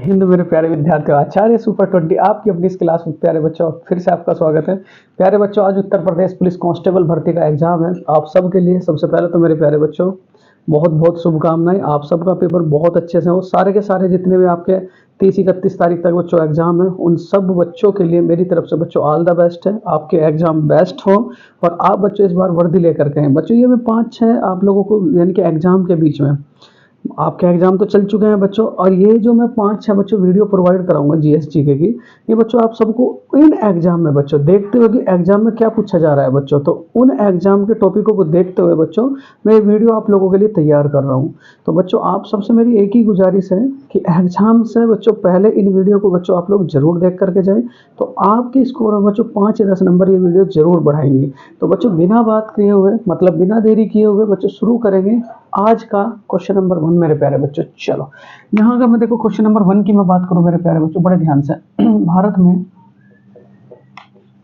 हिंद मेरे प्यारे विद्यार्थियों, आचार्य सुपर 20 आपकी अपनी इस क्लास में प्यारे बच्चों फिर से आपका स्वागत है। प्यारे बच्चों, आज उत्तर प्रदेश पुलिस कांस्टेबल भर्ती का एग्जाम है। आप सबके लिए सबसे पहले तो मेरे प्यारे बच्चों बहुत बहुत शुभकामनाएं। आप सबका पेपर बहुत अच्छे से हो। सारे के सारे जितने भी आपके 30-31 तारीख तक बच्चों एग्जाम है, उन सब बच्चों के लिए मेरी तरफ से बच्चों ऑल द बेस्ट है। आपके एग्जाम बेस्ट हो और आप बच्चों इस बार वर्दी लेकर के हैं। बच्चों ये मैं 5-6 आप लोगों को यानी कि एग्जाम के बीच में आपके एग्जाम तो चल चुके हैं बच्चों, और ये जो मैं 5-6 बच्चों वीडियो प्रोवाइड कराऊंगा जीएस जीके की, ये बच्चों आप सबको इन एग्जाम में बच्चों देखते हुए कि एग्जाम में क्या पूछा जा रहा है बच्चों, तो उन एग्जाम के टॉपिकों को देखते हुए बच्चों मैं ये वीडियो आप लोगों के लिए तैयार कर रहा हूँ। तो बच्चों आप सबसे मेरी एक ही गुजारिश है कि एग्जाम से बच्चों पहले इन वीडियो को बच्चों आप लोग जरूर देख करके जाएं, तो आपके स्कोर में बच्चों 5 या 10 नंबर ये वीडियो जरूर बढ़ाएंगी। तो बच्चों बिना बात किए हुए मतलब बिना देरी किए हुए बच्चों शुरू करेंगे आज का क्वेश्चन नंबर 1 मेरे प्यारे बच्चों। चलो यहाँ अगर मैं देखो क्वेश्चन नंबर 1 की मैं बात करूं मेरे प्यारे बच्चों बड़े ध्यान से।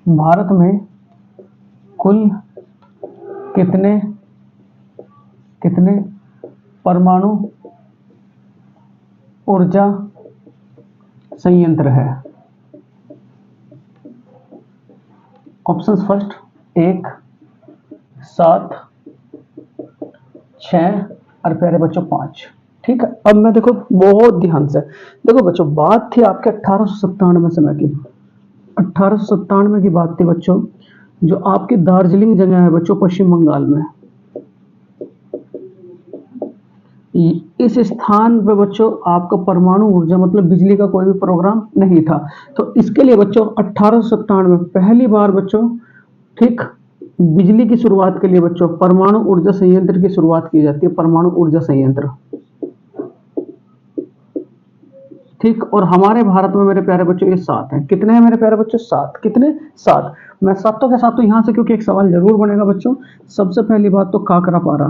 भारत में कुल कितने कितने परमाणु ऊर्जा संयंत्र है? ऑप्शंस फर्स्ट 1, 7, 6 और प्यारे बच्चों 5। ठीक है, अब मैं देखो बहुत ध्यान से देखो बच्चों, बात थी आपके 1897 समय की। 1897 की बात थी बच्चों, जो आपकी दार्जिलिंग जगह है बच्चों पश्चिम बंगाल में। इस स्थान पे बच्चों आपका परमाणु ऊर्जा मतलब बिजली का कोई भी प्रोग्राम नहीं था। तो इसके लिए बच्चों 1897 में पहली बार बच्चों ठीक बिजली की शुरुआत के लिए बच्चों परमाणु ऊर्जा संयंत्र की शुरुआत की जाती है। परमाणु ऊर्जा संयंत्र, ठीक। और हमारे भारत में मेरे प्यारे बच्चों ये 7 हैं। कितने हैं मेरे प्यारे बच्चों? 7। कितने? 7। मैं सातों के सातों यहां से क्योंकि एक सवाल जरूर बनेगा बच्चों। सबसे पहली बात तो काकरापारा,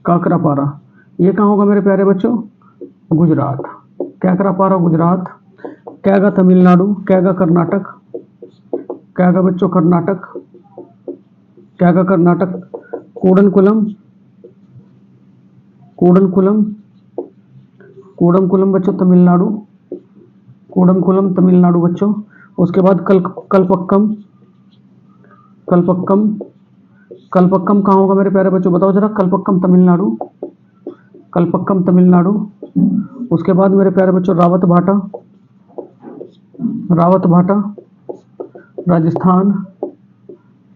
काकरापारा ये कहाँ होगा मेरे प्यारे बच्चों? गुजरात। काकरापारा गुजरात। क्या गा तमिलनाडु, क्या गा कर्नाटक, क्या गा बच्चों कर्नाटक, क्या गा कर्नाटक। कूडनकुलम, कूडनकुलम, कूडमकुलम बच्चों तमिलनाडु, कूडमकुलम तमिलनाडु बच्चों। उसके बाद कलपक्कम, कलपक्कम, कलपक्कम कहाँ होगा मेरे प्यारे बच्चों? बताओ जरा। कलपक्कम तमिलनाडु, कलपक्कम तमिलनाडु। उसके बाद मेरे प्यारे बच्चों रावत भाटा, रावत भाटा राजस्थान,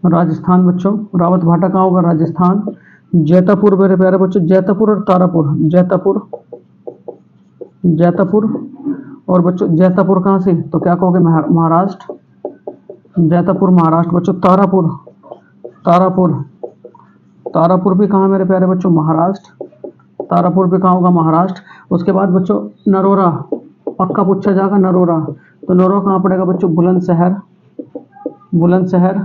राजस्थान बच्चों। रावत भाटा कहाँ होगा? राजस्थान। जैतापुर मेरे प्यारे बच्चों, जैतापुर और तारापुर, जैतापुर, जैतापुर। और बच्चों जैतापुर कहाँ से? तो क्या कहोगे? महाराष्ट्र। जैतापुर महाराष्ट्र बच्चों। तारापुर, तारापुर, तारापुर भी कहाँ मेरे प्यारे बच्चों? महाराष्ट्र। तारापुर भी कहाँ होगा? महाराष्ट्र। उसके बाद बच्चों नरोरा, पक्का पूछा जाएगा नरोरा। तो नरोरा कहाँ पड़ेगा बच्चों? बुलंदशहर, बुलंदशहर।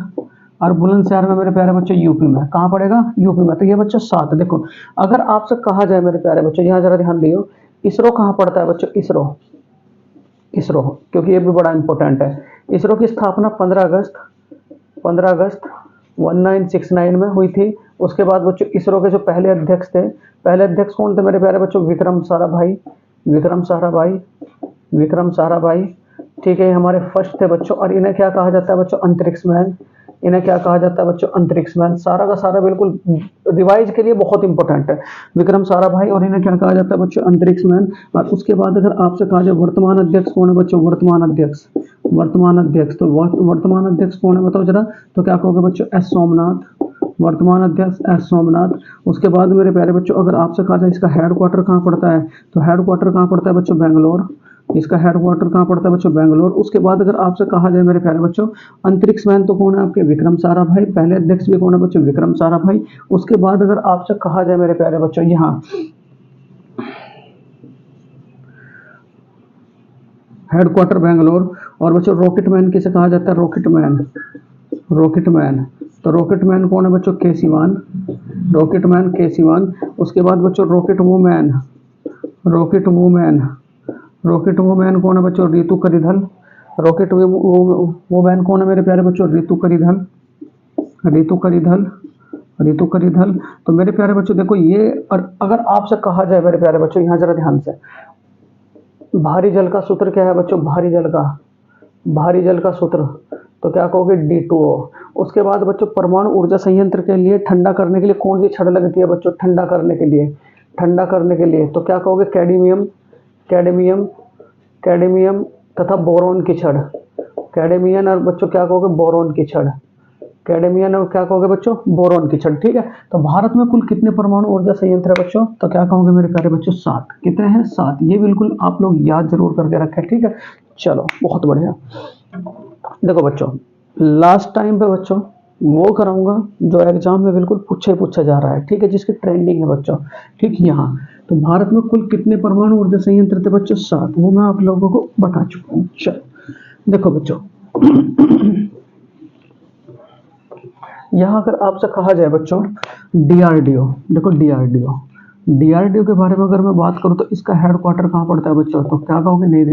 और बुलंदशहर में मेरे प्यारे बच्चों यूपी में। कहाँ पड़ेगा? यूपी में। तो ये बच्चों 7। देखो अगर आपसे कहा जाए मेरे प्यारे बच्चों, यहाँ जरा ध्यान दियो, इसरो कहाँ पड़ता है बच्चों? इसरो, इसरो, क्योंकि ये भी बड़ा इंपॉर्टेंट है। इसरो की स्थापना 15 अगस्त 1969 में हुई थी। उसके बाद बच्चों इसरो के जो पहले अध्यक्ष थे, पहले अध्यक्ष कौन थे मेरे प्यारे बच्चों? विक्रम साराभाई, विक्रम साराभाई, विक्रम साराभाई। ठीक है, ये हमारे फर्स्ट थे बच्चों। और इन्हें क्या कहा जाता है बच्चों? अंतरिक्ष मैन। इन्हें क्या कहा जाता है बच्चों? अंतरिक्ष मैन। सारा का सारा बिल्कुल रिवाइज के लिए बहुत इंपॉर्टेंट है। विक्रम साराभाई, और इन्हें क्या कहा जाता है बच्चों? अंतरिक्ष मैन। और उसके बाद अगर आपसे कहा जाए वर्तमान अध्यक्ष कौन है बच्चों? वर्तमान अध्यक्ष, वर्तमान अध्यक्ष। तो वर्तमान अध्यक्ष कौन है बताओ जरा। तो क्या कहोगे बच्चों? एस सोमनाथ, वर्तमान अध्यक्ष एस सोमनाथ। उसके बाद मेरे प्यारे बच्चों अगर आपसे कहा जाए इसका हेडक्वार्टर कहाँ पड़ता है, तो हेडक्वार्टर कहाँ पड़ता है बच्चों? बेंगलोर। इसका हेडक्वार्टर कहाँ पड़ता है बच्चों? बेंगलोर। उसके बाद अगर आपसे कहा जाए मेरे प्यारे बच्चों अंतरिक्ष मैन, तो कौन है आपके? विक्रम साराभाई। पहले अध्यक्ष भी कौन है बच्चों? विक्रम साराभाई। उसके बाद अगर आपसे कहा जाए मेरे प्यारे बच्चों यहाँ हेडक्वार्टर बेंगलोर। और बच्चों रॉकेट मैन किसे कहा जाता है? Rocket man, rocket man. तो रॉकेट मैन कौन है बच्चों? के सिवान, रॉकेट मैन के सिवान। उसके बाद बच्चों rocket women, rocket women, rocket women कौन है बच्चों? रितु करिधल। रॉकेट वुमेन कौन है मेरे प्यारे बच्चों? रितु करिधल, रितु करिधल, ऋतु करिधल। तो मेरे प्यारे बच्चों देखो ये, और अगर आपसे कहा जाए मेरे प्यारे बच्चों, यहाँ जरा ध्यान से, भारी जल का सूत्र क्या है बच्चों, भारी जल का सूत्र, तो क्या कहोगे D2O। उसके बाद बच्चों परमाणु ऊर्जा संयंत्र के लिए ठंडा करने के लिए कौन सी छड़ लगती है बच्चों, ठंडा करने के लिए तो क्या कहोगे, कैडमियम कैडमियम तथा बोरोन की छड़, कैडमियम और बच्चों क्या कहोगे, बोरोन की छड़, कैडमियम और क्या कहोगे बच्चों, बोरोन की छड़। ठीक है, तो भारत में कुल कितने परमाणु ऊर्जा संयंत्र है बच्चों, तो क्या कहोगे मेरे प्यारे बच्चों, 7। कितने हैं, 7। ये बिल्कुल आप लोग याद जरूर करके रखें। ठीक है, चलो बहुत बढ़िया। देखो बच्चों, लास्ट टाइम पे बच्चों वो कराऊंगा जो एग्जाम में बिल्कुल पूछा जा रहा है, ठीक है, जिसकी ट्रेंडिंग है बच्चों। ठीक, यहाँ तो भारत में कुल कितने परमाणु ऊर्जा संयंत्र थे बच्चों, 7। वो मैं आप लोगों को बता चुका हूँ। चलो देखो बच्चों, यहाँ अगर आपसे कहा जाए बच्चों DRDO, देखो DRDO के बारे में अगर मैं बात करूँ तो इसका हेडक्वार्टर कहाँ पड़ता है बच्चों, तो क्या कहोगे, नई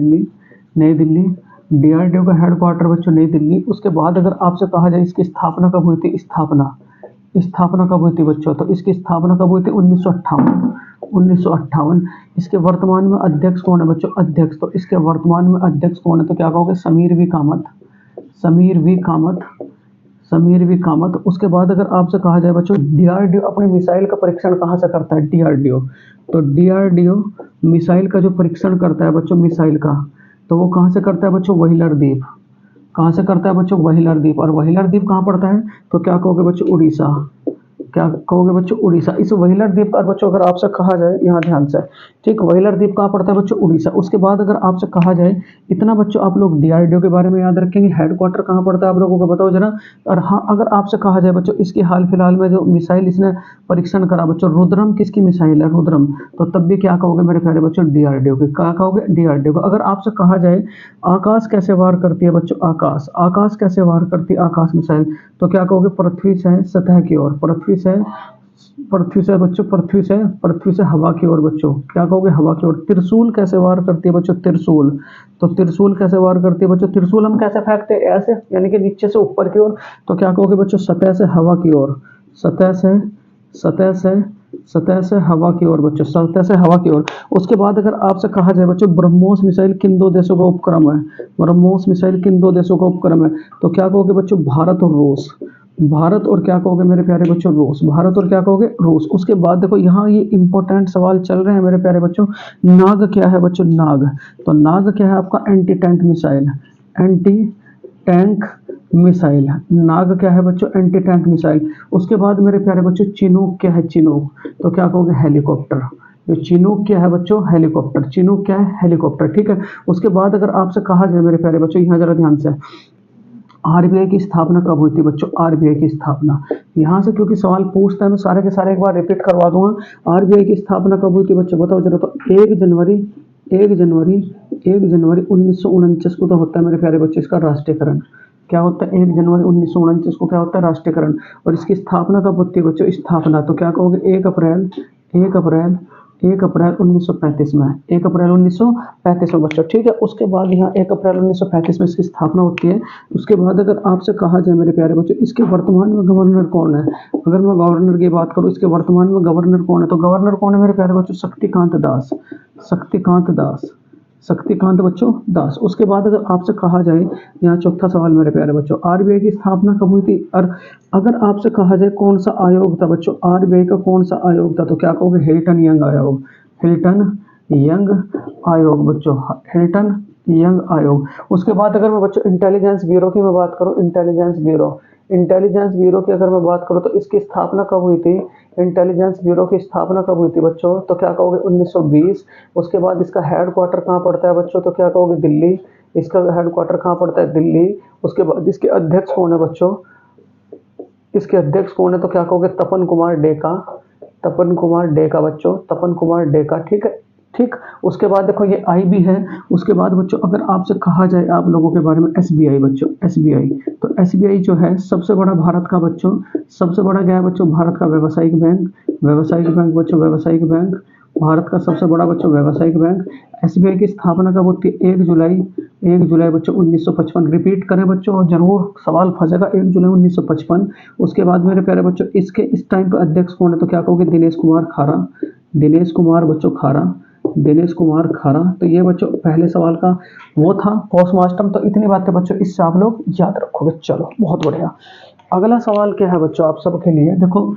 दिल्ली। DRDO का हेडक्वार्टर बच्चों नई दिल्ली। उसके बाद अगर आपसे कहा जाए इसकी स्थापना कब हुई थी, स्थापना कब हुई थी बच्चों, तो इसकी स्थापना कब हुई थी, 1958। इसके वर्तमान में अध्यक्ष कौन है बच्चों, तो इसके वर्तमान में अध्यक्ष कौन है, तो क्या कहोगे, समीर वी कामत। उसके बाद अगर आपसे कहा जाए बच्चों DRDO अपनी मिसाइल का परीक्षण कहाँ से करता है, DRDO, तो DRDO मिसाइल का जो परीक्षण करता है बच्चों, मिसाइल का, तो वो कहाँ से करता है बच्चों, व्हीलर द्वीप। कहाँ से करता है बच्चों, व्हीलर द्वीप। और व्हीलर द्वीप कहाँ पड़ता है, तो क्या कहोगे बच्चों, उड़ीसा। क्या कहोगे बच्चों, उड़ीसा। इस व्हीलर द्वीप पर बच्चों अगर आपसे कहा जाए, यहाँ ध्यान से, ठीक, व्हीलर द्वीप कहाँ पड़ता है बच्चों, उड़ीसा। उसके बाद अगर आपसे कहा जाए, इतना बच्चों आप लोग DRDO के बारे में याद रखेंगे, हेडक्वार्टर कहाँ पड़ता है आप लोगों को बताओ जरा। और हाँ, अगर आपसे कहा जाए बच्चों इसकी हाल फिलहाल में जो मिसाइल इसने परीक्षण करा बच्चों, रुद्रम किसकी मिसाइल है, रुद्रम, तो तब भी क्या कहोगे मेरे प्यारे बच्चों, DRDO की। क्या कहोगे, DRDO का। अगर आपसे कहा जाए आकाश कैसे वार करती है बच्चों, आकाश कैसे वार करती है आकाश मिसाइल, तो क्या कहोगे, पृथ्वी से सतह की ओर, पृथ्वी से हवा की ओर बच्चों। क्या कहोगे, हवा की ओर। त्रिशूल कैसे वार करती है बच्चों, त्रिशूल, तो त्रिशूल कैसे वार करती है बच्चों, त्रिशूल हम कैसे फेंकते हैं, ऐसे, यानी कि नीचे से ऊपर की ओर, तो क्या कहोगे बच्चों, सतह से हवा की ओर, सतह से हवा की ओर बच्चों, सतह से हवा की ओर। उसके बाद अगर आपसे कहा जाए बच्चों ब्रह्मोस मिसाइल किन 2 देशों का उपक्रम है, तो क्या कहोगे बच्चों, भारत और क्या कहोगे मेरे प्यारे बच्चों, रूस। उसके बाद देखो यहाँ ये इंपॉर्टेंट सवाल चल रहे हैं मेरे प्यारे बच्चों, नाग क्या है बच्चों, तो नाग क्या है आपका, एंटी टैंक मिसाइल। नाग क्या है बच्चों, एंटी टैंक मिसाइल। उसके बाद मेरे प्यारे बच्चों चिनूक क्या है, तो क्या कहोगे, हेलीकॉप्टर। जो चिनूक क्या है बच्चों, हेलीकॉप्टर। ठीक है, उसके बाद अगर आपसे कहा जाए मेरे प्यारे बच्चों, यहाँ जरा ध्यान से, RBI की स्थापना कब हुई थी बच्चों, RBI की स्थापना, यहाँ से क्योंकि सवाल पूछता है मैं सारे के सारे एक बार रिपीट करवा दूंगा। RBI की स्थापना कब हुई थी बच्चों, बताओ जरा, तो 1 जनवरी 1949 को तो होता है मेरे प्यारे बच्चों इसका राष्ट्रीयकरण। क्या होता है, 1 जनवरी 1949 को क्या होता है, राष्ट्रीयकरण। और इसकी स्थापना कब होती है बच्चों, स्थापना, तो क्या कहोगे, 1 अप्रैल 1935 में, 1 अप्रैल 1935 में बच्चों। ठीक है, उसके बाद यहाँ 1 अप्रैल 1935 में इसकी स्थापना होती है। उसके बाद अगर आपसे कहा जाए मेरे प्यारे बच्चों इसके वर्तमान में गवर्नर कौन है, अगर मैं गवर्नर की बात करूँ, इसके वर्तमान में गवर्नर कौन है, तो गवर्नर कौन है मेरे प्यारे बच्चों, शक्तिकांत बच्चों दास। उसके बाद अगर आपसे कहा जाए, यहाँ चौथा सवाल मेरे प्यारे बच्चों, RBI की स्थापना कब हुई थी। और अगर आपसे कहा जाए कौन सा आयोग था बच्चों, RBI का कौन सा आयोग था, तो क्या कहोगे, हिल्टन यंग आयोग। उसके बाद अगर मैं बच्चों इंटेलिजेंस ब्यूरो की मैं बात करूँ, इंटेलिजेंस ब्यूरो की अगर मैं बात करूँ, तो इसकी स्थापना कब हुई थी, इंटेलिजेंस ब्यूरो की स्थापना कब हुई थी बच्चों, तो क्या कहोगे, 1920। उसके बाद इसका हेडक्वार्टर कहाँ पड़ता है बच्चों, तो क्या कहोगे, दिल्ली। इसका हेडक्वार्टर कहाँ पड़ता है, दिल्ली। उसके बाद इसके अध्यक्ष कौन है बच्चों, तो क्या कहोगे, तपन कुमार डेका। ठीक है, ठीक। उसके बाद देखो ये IB है। उसके बाद बच्चों अगर आपसे कहा जाए आप लोगों के बारे में SBI बच्चों, तो SBI जो है सबसे बड़ा भारत का बच्चों, सबसे बड़ा क्या है बच्चों, भारत का व्यावसायिक बैंक बच्चों, भारत का सबसे बड़ा बच्चों व्यावसायिक बैंक। एसबीआई की स्थापना कब होती है? 1 जुलाई बच्चों 1955। रिपीट करें बच्चों और जरूर सवाल फंसेगा। 1 जुलाई 1955। उसके बाद मेरे प्यारे बच्चों इसके इस टाइम पे अध्यक्ष कौन है? तो क्या कहोगे? दिनेश कुमार खारा। दिनेश कुमार बच्चों खारा। दिनेश कुमार खारा। तो ये बच्चों पहले सवाल का वो था पोस्टमास्टम। तो इतनी बातें बच्चों इससे आप लोग याद रखोगे। चलो बहुत बढ़िया। अगला सवाल क्या है बच्चों आप सबके लिए? देखो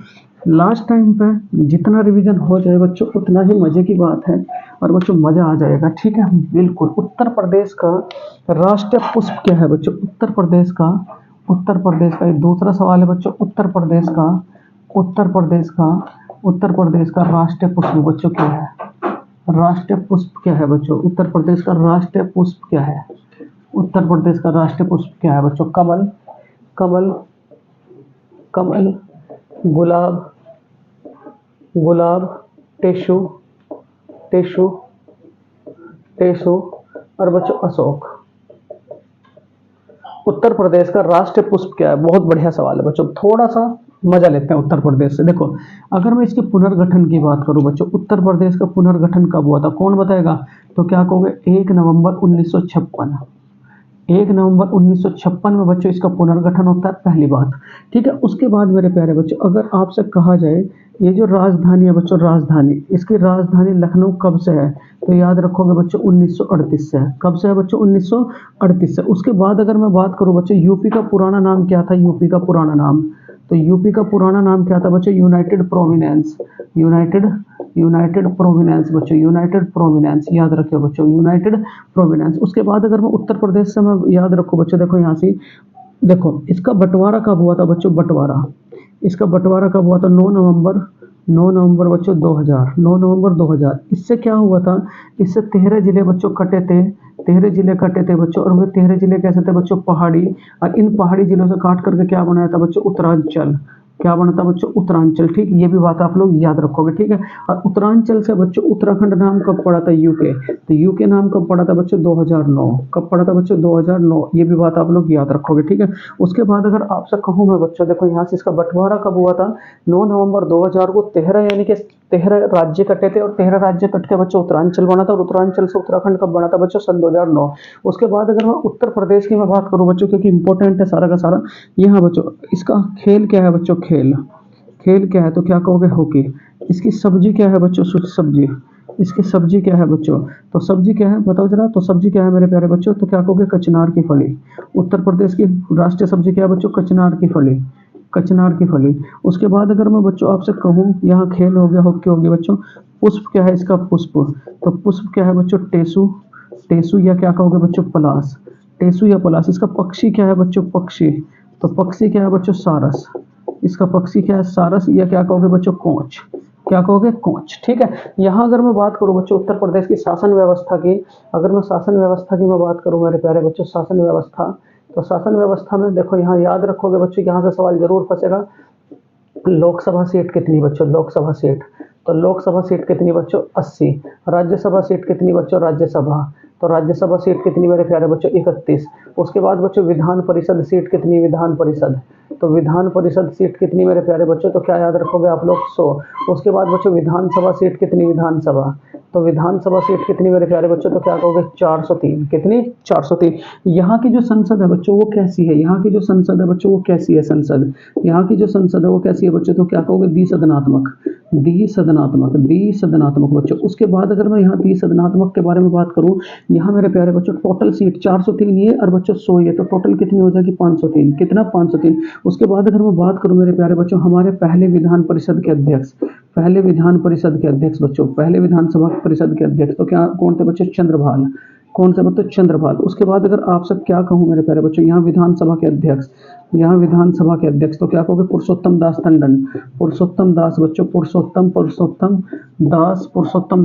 लास्ट टाइम पे जितना रिवीजन हो जाए बच्चों उतना ही मजे की बात है और बच्चों मजा आ जाएगा। ठीक है बिल्कुल। उत्तर प्रदेश का राष्ट्रीय पुष्प क्या है बच्चों? उत्तर प्रदेश का ये दूसरा सवाल है बच्चों। उत्तर प्रदेश का राष्ट्रीय पुष्प बच्चों क्या है? राष्ट्रीय पुष्प क्या है बच्चों? उत्तर प्रदेश का राष्ट्रीय पुष्प क्या है? उत्तर प्रदेश का राष्ट्रीय पुष्प क्या है बच्चों? कमल, कमल, कमल, गुलाब, गुलाब, टेशु, टेशु, टेशु और बच्चों अशोक। उत्तर प्रदेश का राष्ट्रीय पुष्प क्या है? बहुत बढ़िया सवाल है बच्चों। थोड़ा सा मजा लेते हैं उत्तर प्रदेश से। देखो अगर मैं इसके पुनर्गठन की बात करूं बच्चों, उत्तर प्रदेश का पुनर्गठन कब हुआ था? कौन बताएगा? तो क्या कहोगे? 1 नवंबर 1956। 1 नवंबर 1956 में बच्चों इसका पुनर्गठन होता है, पहली बात। ठीक है। उसके बाद मेरे प्यारे बच्चों अगर आपसे कहा जाए ये जो राजधानी है बच्चों, राजधानी, इसकी राजधानी लखनऊ कब से है? तो याद रखोगे बच्चों 1938 से है। कब से है बच्चों? 1938 से। उसके बाद अगर मैं बात करूं बच्चों यूपी का पुराना नाम क्या था? यूपी का पुराना नाम, तो यूपी का पुराना नाम क्या था बच्चों? United Providence. यूनाइटेड प्रोविडेंस बच्चों, यूनाइटेड प्रोविडेंस याद रखियो बच्चों, यूनाइटेड प्रोविडेंस। उसके बाद अगर मैं उत्तर प्रदेश से मैं याद रखो बच्चों, देखो यहाँ से देखो इसका बंटवारा कब हुआ था बच्चों? बंटवारा, इसका बंटवारा कब हुआ था? 9 नवंबर बच्चों 2000। 9 नवंबर 2000। इससे क्या हुआ था? इससे 13 जिले बच्चों कटे थे। 13 जिले कटे थे बच्चों। और वे 13 जिले कैसे थे बच्चों? पहाड़ी। और इन पहाड़ी जिलों से काट करके क्या बनाया था बच्चों? उत्तरांचल। क्या बना था बच्चों? उत्तरांचल। ठीक, ये भी बात आप लोग याद रखोगे। ठीक है। और उत्तरांचल से बच्चों उत्तराखंड नाम कब पड़ा था? यूके। तो यूके नाम कब पड़ा था बच्चों? 2009। कब पड़ा था बच्चों? 2009। ये भी बात आप लोग याद रखोगे। ठीक है। उसके बाद अगर आपसे कहूँ मैं बच्चों, देखो यहाँ से इसका बंटवारा कब हुआ था? 9 नवंबर 2000 को 13 यानी कि 13 राज्य कटे थे और 13 राज्य कट के बच्चों उत्तरांचल बना था। और उत्तरांचल से उत्तराखंड कब बना था बच्चों? सन 2009। उसके बाद अगर मैं उत्तर प्रदेश की मैं बात करूं बच्चों, क्योंकि इंपॉर्टेंट है सारा का सारा। यहाँ बच्चों इसका खेल क्या है बच्चों? खेल, खेल क्या है? तो क्या कहोगे? हॉकी। इसकी सब्जी क्या है बच्चों? सब्जी, इसकी सब्जी क्या है बच्चों? तो सब्जी क्या है बताओ जरा। तो सब्जी क्या है मेरे प्यारे बच्चों? तो क्या कहोगे? कचनार की फली। उत्तर प्रदेश की राष्ट्रीय सब्जी क्या है बच्चों? कचनार की फली, कचनार की फली। उसके बाद अगर मैं बच्चों आपसे कहूँ, यहाँ खेल हो गया, हॉकी हो गया बच्चों। पुष्प क्या है इसका? पुष्प, तो पुष्प क्या है बच्चों? टेसु, टेसु या क्या कहोगे बच्चों? पलास, टेसु या पलास। इसका पक्षी क्या है बच्चों? पक्षी, तो पक्षी क्या है बच्चों? सारस। इसका पक्षी क्या है? सारस या क्या कहोगे बच्चों? कोंच। क्या कहोगे? कोंच। ठीक है। यहाँ अगर मैं बात करूँ बच्चों उत्तर प्रदेश की शासन व्यवस्था की, अगर मैं शासन व्यवस्था की मैं बात करूँ मेरे प्यारे बच्चों, शासन व्यवस्था, तो शासन व्यवस्था में देखो यहाँ याद रखोगे बच्चों, यहाँ से सवाल जरूर फंसेगा। लोकसभा सीट कितनी बच्चों? लोकसभा सीट, तो लोकसभा सीट कितनी बच्चों? 80। राज्यसभा सीट कितनी बच्चों? राज्यसभा, तो राज्यसभा सीट कितनी मेरे प्यारे बच्चों? 31। उसके बाद बच्चों विधान परिषद सीट कितनी? विधान परिषद, तो विधान परिषद सीट कितनी मेरे प्यारे बच्चों? तो क्या याद रखोगे आप लोग? 100। उसके बाद बच्चों विधानसभा सीट कितनी? विधानसभा, तो विधानसभा सीट कितनी मेरे प्यारे बच्चों? तो क्या कहोगे? 403। कितनी? 403। यहाँ की जो संसद है बच्चों वो कैसी है? यहाँ की जो संसद है बच्चों वो कैसी है? संसद, यहाँ की जो संसद है वो कैसी है बच्चों? तो क्या कहोगे? द्विसदनात्मक, द्विसदनात्मक, द्विसदनात्मक बच्चों। उसके बाद अगर मैं यहाँ द्विसदनात्मक के बारे में बात करूँ, यहाँ मेरे प्यारे बच्चों टोटल सीट 403 ये और बच्चों 100 ये, तो टोटल कितनी हो जाएगी? 503। कितना? 503। उसके बाद अगर मैं बात करूँ मेरे प्यारे बच्चों हमारे पहले विधान परिषद के अध्यक्ष, पहले विधान परिषद के अध्यक्ष बच्चों, पहले विधानसभा परिषद के अध्यक्ष, तो क्या कौन थे बच्चों? चंद्रभाल। कौन से बच्चों? चंद्रभाल। उसके बाद अगर आपसे क्या कहूँ मेरे प्यारे बच्चों, यहाँ विधानसभा के अध्यक्ष, यहाँ विधानसभा के अध्यक्ष, तो क्या कहोगे? पुरुषोत्तम दास टंडन। पुरुषोत्तम दास बच्चों, पुरुषोत्तम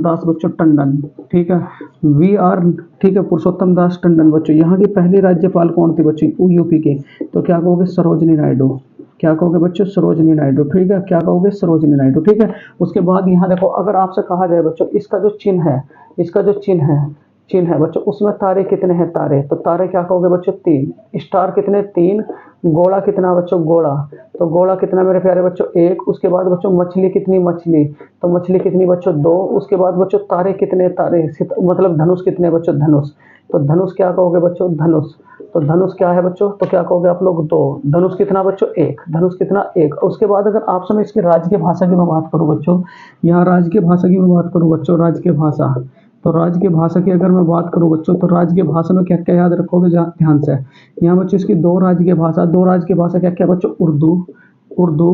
दास बच्चों टंडन। ठीक है। वी आर, ठीक है, पुरुषोत्तम दास टंडन बच्चों। यहाँ की पहली राज्यपाल कौन थी बच्चों? यूपी के, तो क्या कहोगे? सरोजनी नायडू। क्या कहोगे बच्चों? सरोजनी नायडू। ठीक है। क्या कहोगे? सरोजनी नायडू। ठीक है। उसके बाद यहाँ देखो अगर आपसे कहा जाए बच्चों इसका जो चिन्ह है, इसका जो चिन्ह है बच्चों, उसमें तारे कितने हैं? तारे, तो तारे क्या कहोगे बच्चों? 3। स्टार कितने? 3। गोला कितना बच्चों, गोला, तो गोला कितना मेरे प्यारे बच्चों, एक। उसके बाद बच्चों मछली कितनी, मछली, तो मछली कितनी बच्चों, दो। उसके बाद बच्चों तारे कितने, तारे, मतलब धनुष कितने बच्चों, धनुष, तो धनुष क्या कहोगे बच्चों, धनुष, तो धनुष क्या है बच्चों, तो क्या कहोगे आप लोग, दो। धनुष कितना बच्चों, एक, धनुष कितना, एक। उसके बाद अगर आपसे मैं इसकी राजकीय भाषा की मैं बात करूं बच्चों, यहाँ राजकीय भाषा की मैं बात करूं बच्चों, राजकीय भाषा, तो राजकीय भाषा की अगर मैं बात करूं बच्चों, तो राजकीय भाषा में क्या क्या याद रखोगे ध्यान से। यहाँ बच्चों इसकी दो राजकीय भाषा, दो राजकीय भाषा क्या क्या बच्चों, उर्दू, उर्दू,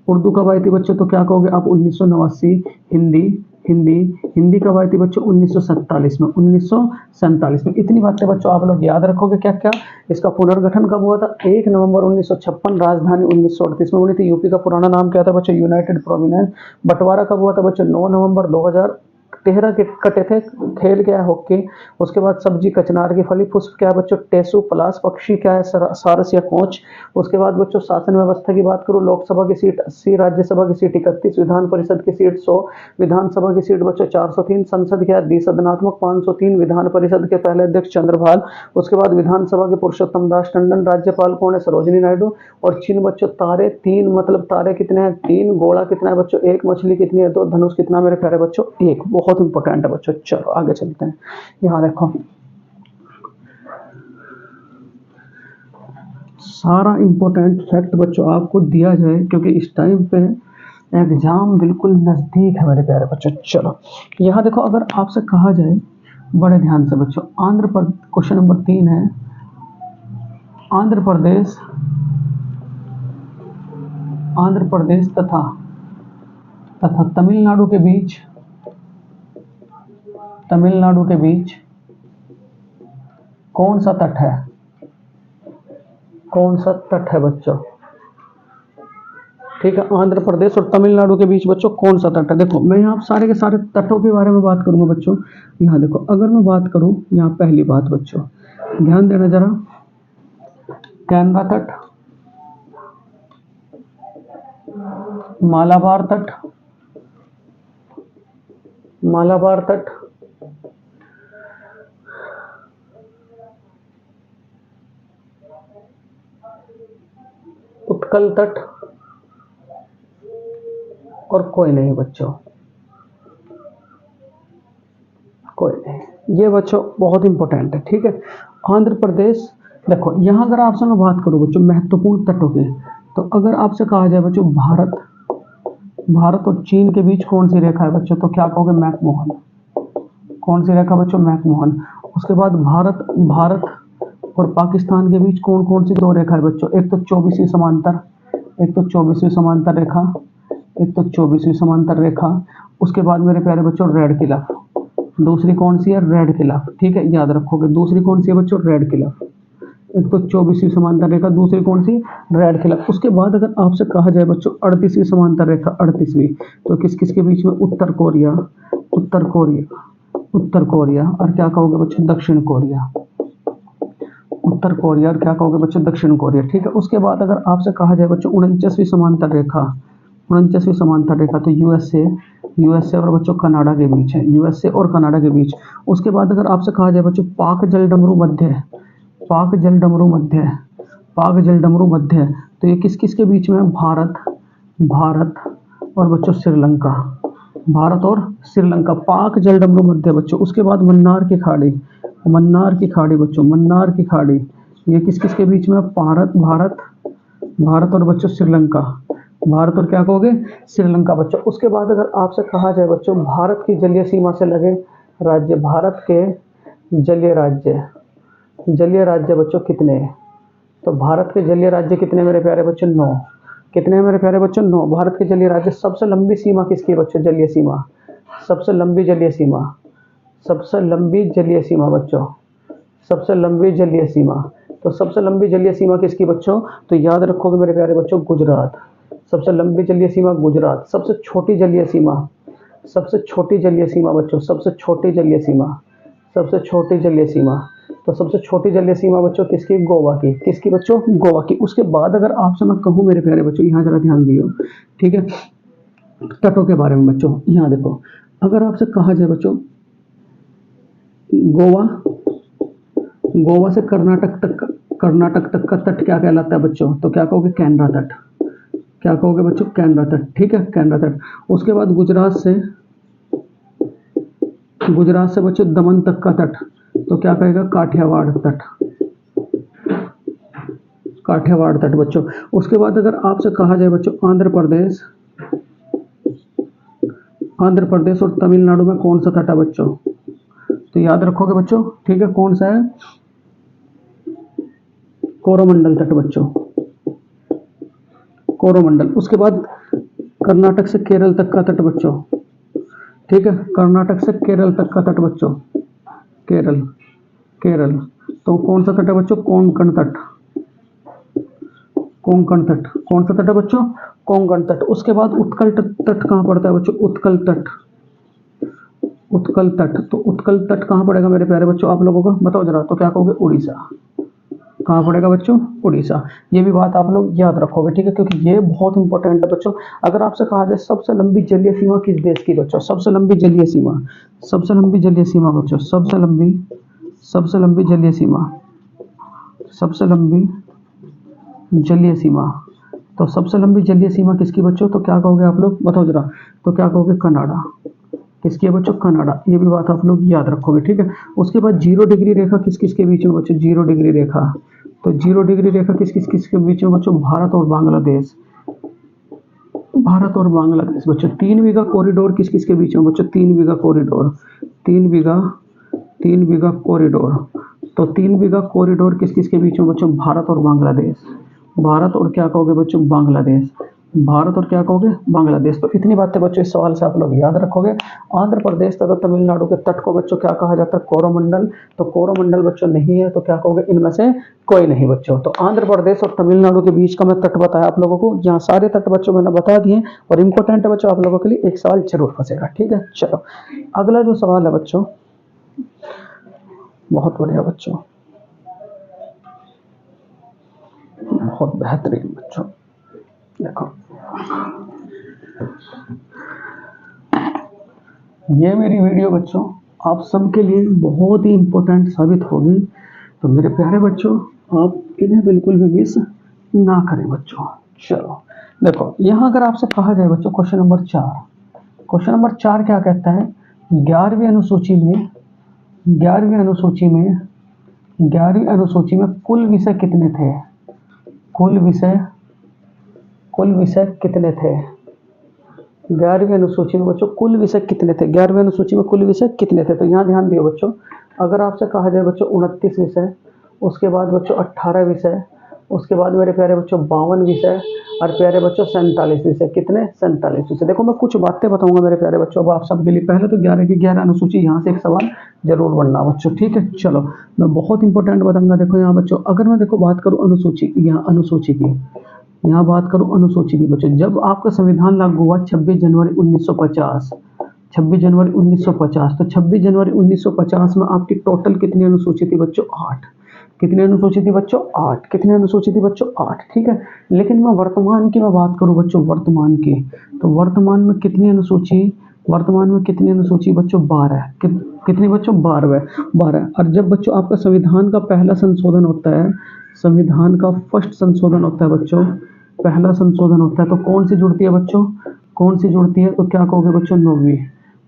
उर्दू कब आई थी बच्चों, तो क्या कहोगे आप, 1989। हिंदी, हिंदी, हिंदी कब आई थी बच्चों, 1947 में, 1947 में। इतनी बातें बच्चों आप लोग याद रखोगे क्या क्या। इसका पुनर्गठन कब हुआ था, 1 नवंबर 1956, राजधानी 1938 में बनी थी। यूपी का पुराना नाम क्या था बच्चों, यूनाइटेड प्रोविंस। बंटवारा कब हुआ था बच्चों, 9 नवंबर 2013 के कटे थे। खेल क्या है, हॉकी। उसके बाद सब्जी कचनार की फली। पुष्प क्या है बच्चों, टेसु पलाश। पक्षी क्या है, सारस या कोंच। उसके बाद बच्चों शासन व्यवस्था की बात करूं, लोकसभा की सीट 80, राज्यसभा की सीट 31, विधान परिषद की सीट 100, विधानसभा की सीट बच्चों 403, संसद क्या है द्विसदनात्मक 503, विधान परिषद के पहले अध्यक्ष चंद्रभाल। उसके बाद विधानसभा के पुरुषोत्तम दास टंडन, राज्यपाल कौन है, सरोजिनी नायडू। और चिन्ह बच्चों तारे 3, मतलब तारे कितने हैं, 3। गोला कितना है बच्चों, 1। मछली कितनी है, 2। धनुष कितना मेरे प्यारे बच्चों, 1। बहुत इंपॉर्टेंट है बच्चों। चलो आगे चलते हैं। यहाँ देखो सारा इंपॉर्टेंट फैक्ट बच्चों आपको दिया जाए, क्योंकि इस टाइम पे एग्जाम बिल्कुल नजदीक है मेरे प्यारे बच्चों। चलो यहाँ देखो, अगर आपसे कहा जाए बड़े ध्यान से बच्चों, आंध्र प्रदेश, क्वेश्चन नंबर 3 है, आंध्र प्रदेश, आंध्र प्रदेश तथा तथा तमिलनाडु के बीच, तमिलनाडु के बीच कौन सा तट है, कौन सा तट है बच्चों, ठीक है। आंध्र प्रदेश और तमिलनाडु के बीच बच्चों कौन सा तट है। देखो मैं यहाँ सारे के सारे तटों के बारे में बात करूंगा बच्चों। यहाँ देखो, अगर मैं बात करूं, यहाँ पहली बात बच्चों ध्यान देना जरा, कैनरा तट, मालाबार तट, मालाबार तट, उत्कल तट, और कोई नहीं बच्चों, कोई नहीं। ये बच्चों बहुत इंपॉर्टेंट है, ठीक है। आंध्र प्रदेश, देखो यहाँ अगर आपसे मैं बात करूं बच्चों महत्वपूर्ण तटों की, तो अगर आपसे कहा जाए बच्चों भारत, भारत और चीन के बीच कौन सी रेखा है बच्चों, तो क्या कहोगे, मैकमोहन। कौन सी रेखा बच्चों, मैकमोहन। उसके बाद भारत, भारत और पाकिस्तान के बीच कौन कौन सी 2 रेखा है बच्चों, एक तो 24वीं समांतर, एक तो 24वीं समांतर रेखा, एक तो 24वीं समांतर रेखा। उसके बाद मेरे प्यारे बच्चों रेड क्लिफ, दूसरी कौन सी है, रेड क्लिफ, ठीक है, याद रखोगे। दूसरी कौन सी है बच्चों, रेड क्लिफ। एक तो 24वीं समांतर रेखा, दूसरी कौन सी, रेड क्लिफ। उसके बाद अगर आपसे कहा जाए बच्चों 38वीं समांतर रेखा, 38वीं, तो किस किस के बीच में, उत्तर कोरिया, उत्तर कोरिया, उत्तर कोरिया, और क्या कहोगे बच्चों, दक्षिण कोरिया, उत्तर कोरिया, और क्या कहोगे बच्चों, दक्षिण कोरिया, ठीक है। उसके बाद अगर आपसे कहा जाए बच्चों 49वीं समांतर रेखा, 49वीं समांतर रेखा, तो यूएसए, यूएसए और बच्चों कनाडा के बीच है, यूएसए और कनाडा के बीच। उसके बाद अगर आपसे कहा जाए बच्चों पाक जलडमरू मध्य, पाक जलडमरू मध्य, पाक जलडमरू मध्य, तो ये किस किस के बीच में है, भारत, भारत और बच्चों श्रीलंका, भारत और श्रीलंका, पाक जलडमरू मध्य बच्चों। उसके बाद मन्नार की खाड़ी, मन्नार की खाड़ी बच्चों, मन्नार की खाड़ी, ये किस किस के बीच में है, भारत, भारत, भारत और बच्चों श्रीलंका, भारत और क्या कहोगे, श्रीलंका बच्चों। उसके बाद अगर आपसे कहा जाए बच्चों भारत की जलीय सीमा से लगे राज्य, भारत के जलीय राज्य, जलीय राज्य बच्चों कितने हैं, तो भारत के जलीय राज्य कितने मेरे प्यारे बच्चों, 9। कितने हैं मेरे प्यारे बच्चों, 9 भारत के जलीय राज्य। सबसे लंबी सीमा किसकी है बच्चों, जलीय सीमा, सबसे लंबी जलीय सीमा, सबसे लंबी जलीय सीमा बच्चों, सबसे लंबी जलीय सीमा, तो सबसे लंबी जलीय सीमा किसकी बच्चों, तो याद रखोगे मेरे प्यारे बच्चों, गुजरात, सबसे लंबी जलीय सीमा गुजरात। सबसे छोटी जलीय सीमा, सबसे छोटी जलीय सीमा बच्चों, सबसे छोटी जलीय सीमा, सबसे छोटी जलीय सीमा, तो सबसे छोटी जलीय सीमा बच्चों किसकी, गोवा की, किसकी बच्चों, गोवा की। उसके बाद अगर आपसे मैं कहूँ मेरे प्यारे बच्चों, यहाँ जरा ध्यान दियो, ठीक है, तटों के बारे में बच्चों। यहाँ देखो, अगर आपसे कहा जाए बच्चों गोवा, गोवा से कर्नाटक तक, कर्नाटक तक का तट क्या कहलाता है बच्चों? तो क्या कहोगे? कैनरा तट। क्या कहोगे बच्चों? कैनरा तट। ठीक है, कैनरा तट। उसके बाद गुजरात से बच्चों दमन तक का तट, तो क्या कहेगा? काठियावाड़ तट। काठियावाड़ तट बच्चों। उसके बाद अगर आपसे कहा जाए बच्चों आंध्र प्रदेश और तमिलनाडु में कौन सा तट है बच्चों? तो याद रखोगे बच्चों, ठीक है, कौन सा है? कोरोमंडल तट बच्चों, कोरोमंडल। उसके बाद कर्नाटक से केरल तक का तट बच्चों, ठीक है, कर्नाटक से केरल तक का तट बच्चों, केरल, केरल। तो कौन सा तट है बच्चों? कोंकण तट। कोंकण तट। कौन सा तट है बच्चों? कोंकण तट। उसके बाद उत्कल तट कहाँ पड़ता है बच्चों? उत्कल तट। उत्कल तट। तो उत्कल तट कहाँ पड़ेगा मेरे प्यारे बच्चों आप लोगों का? बताओ जरा। तो क्या कहोगे? उड़ीसा। कहाँ पड़ेगा बच्चों? उड़ीसा। ये भी बात आप लोग याद रखोगे, ठीक है, क्योंकि ये बहुत इंपॉर्टेंट है बच्चों। अगर आपसे कहा जाए सबसे लंबी जलीय सीमा किस देश की बच्चों? सबसे लंबी जलीय सीमा, सबसे लंबी जलीय सीमा बच्चों, सबसे लंबी जलीय सीमा, सबसे लंबी जलीय सीमा। तो सबसे लंबी जलीय सीमा किसकी बच्चों? तो क्या कहोगे आप लोग? बताओ जरा। तो क्या कहोगे? कनाडा। किसकी है बच्चों? कनाडा। ये भी बात आप लोग याद रखोगे, ठीक है। उसके बाद 0 डिग्री रेखा किस किस के बीच में बच्चों? 0 डिग्री रेखा। तो 0 डिग्री रेखा किस किस के बीच में बच्चों? भारत और बांग्लादेश। भारत और बांग्लादेश बच्चों। 3 बीघा कॉरिडोर किस किस के बीच में बच्चों? 3 बीघा कॉरिडोर। 3 बीघा कॉरिडोर। तो 3 बीघा कॉरिडोर किस किस के बीच में बच्चों? भारत और बांग्लादेश। भारत और क्या कहोगे बच्चों? बांग्लादेश। भारत और क्या कहोगे? बांग्लादेश। तो इतनी बातें बच्चों इस सवाल से आप लोग याद रखोगे। आंध्र प्रदेश तथा तमिलनाडु के तट को बच्चों क्या कहा जाता है? कोरोमंडल। तो कोरोमंडल बच्चों नहीं है, तो क्या कहोगे? इनमें से कोई नहीं बच्चों। तो आंध्र प्रदेश और तमिलनाडु के बीच का मैं तट बताया आप लोगों को। यहाँ सारे तट बच्चों मैंने बता दिए और इंपॉर्टेंट है बच्चों आप लोगों के लिए, एक सवाल जरूर फंसेगा, ठीक है। चलो अगला जो सवाल है बच्चों, बहुत बढ़िया बच्चों, बहुत बेहतरीन बच्चों। देखो ये मेरी वीडियो बच्चों आप सबके लिए बहुत ही इंपॉर्टेंट साबित होगी। तो मेरे प्यारे बच्चों आप इन्हें बिल्कुल भी मिस ना करें बच्चों। चलो देखो, यहाँ अगर आपसे कहा जाए बच्चों क्वेश्चन नंबर 4, क्वेश्चन नंबर 4 क्या कहता है? 11वीं अनुसूची में 11वीं अनुसूची में 11वीं अनुसूची में कुल विषय कितने थे? कुल विषय कितने थे? 11वीं अनुसूची में बच्चों कुल विषय कितने थे? 11वीं अनुसूची में कुल विषय कितने थे? तो यहाँ ध्यान दियो बच्चों, अगर आपसे कहा जाए बच्चों 29 विषय, उसके बाद बच्चों 18 विषय, उसके बाद मेरे प्यारे बच्चों 52 विषय, और प्यारे बच्चों 47 विषय। कितने? 47 विषय। देखो मैं कुछ बातें बताऊंगा मेरे प्यारे बच्चों अब आप सबके लिए। पहले तो 11 की 11 अनुसूची, यहाँ से एक सवाल जरूर बनना बच्चों, ठीक है। चलो मैं बहुत इंपॉर्टेंट बताऊंगा। देखो यहाँ बच्चों अगर मैं देखो बात करूँ अनुसूची, यहाँ अनुसूची की, यहाँ बात करूँ अनुसूची की बच्चों, जब आपका संविधान लागू हुआ 26 जनवरी 1950, 26 जनवरी 1950, तो 26 जनवरी 1950 में आपकी टोटल कितनी अनुसूची थी बच्चों? 8। कितनी अनुसूची थी बच्चों? 8। कितनी अनुसूची थी बच्चों? 8, ठीक है। लेकिन मैं वर्तमान की मैं बात करूँ बच्चों, वर्तमान की, तो वर्तमान में कितनी अनुसूची? वर्तमान में कितनी अनुसूची बच्चों? 12। कितनी बच्चों? 12। और जब बच्चों आपका संविधान का पहला संशोधन होता है, संविधान का फर्स्ट संशोधन होता है बच्चों, पहला संशोधन होता है, तो कौन सी जुड़ती है बच्चों? कौन सी जुड़ती है? तो क्या कहोगे बच्चों? 9वीं।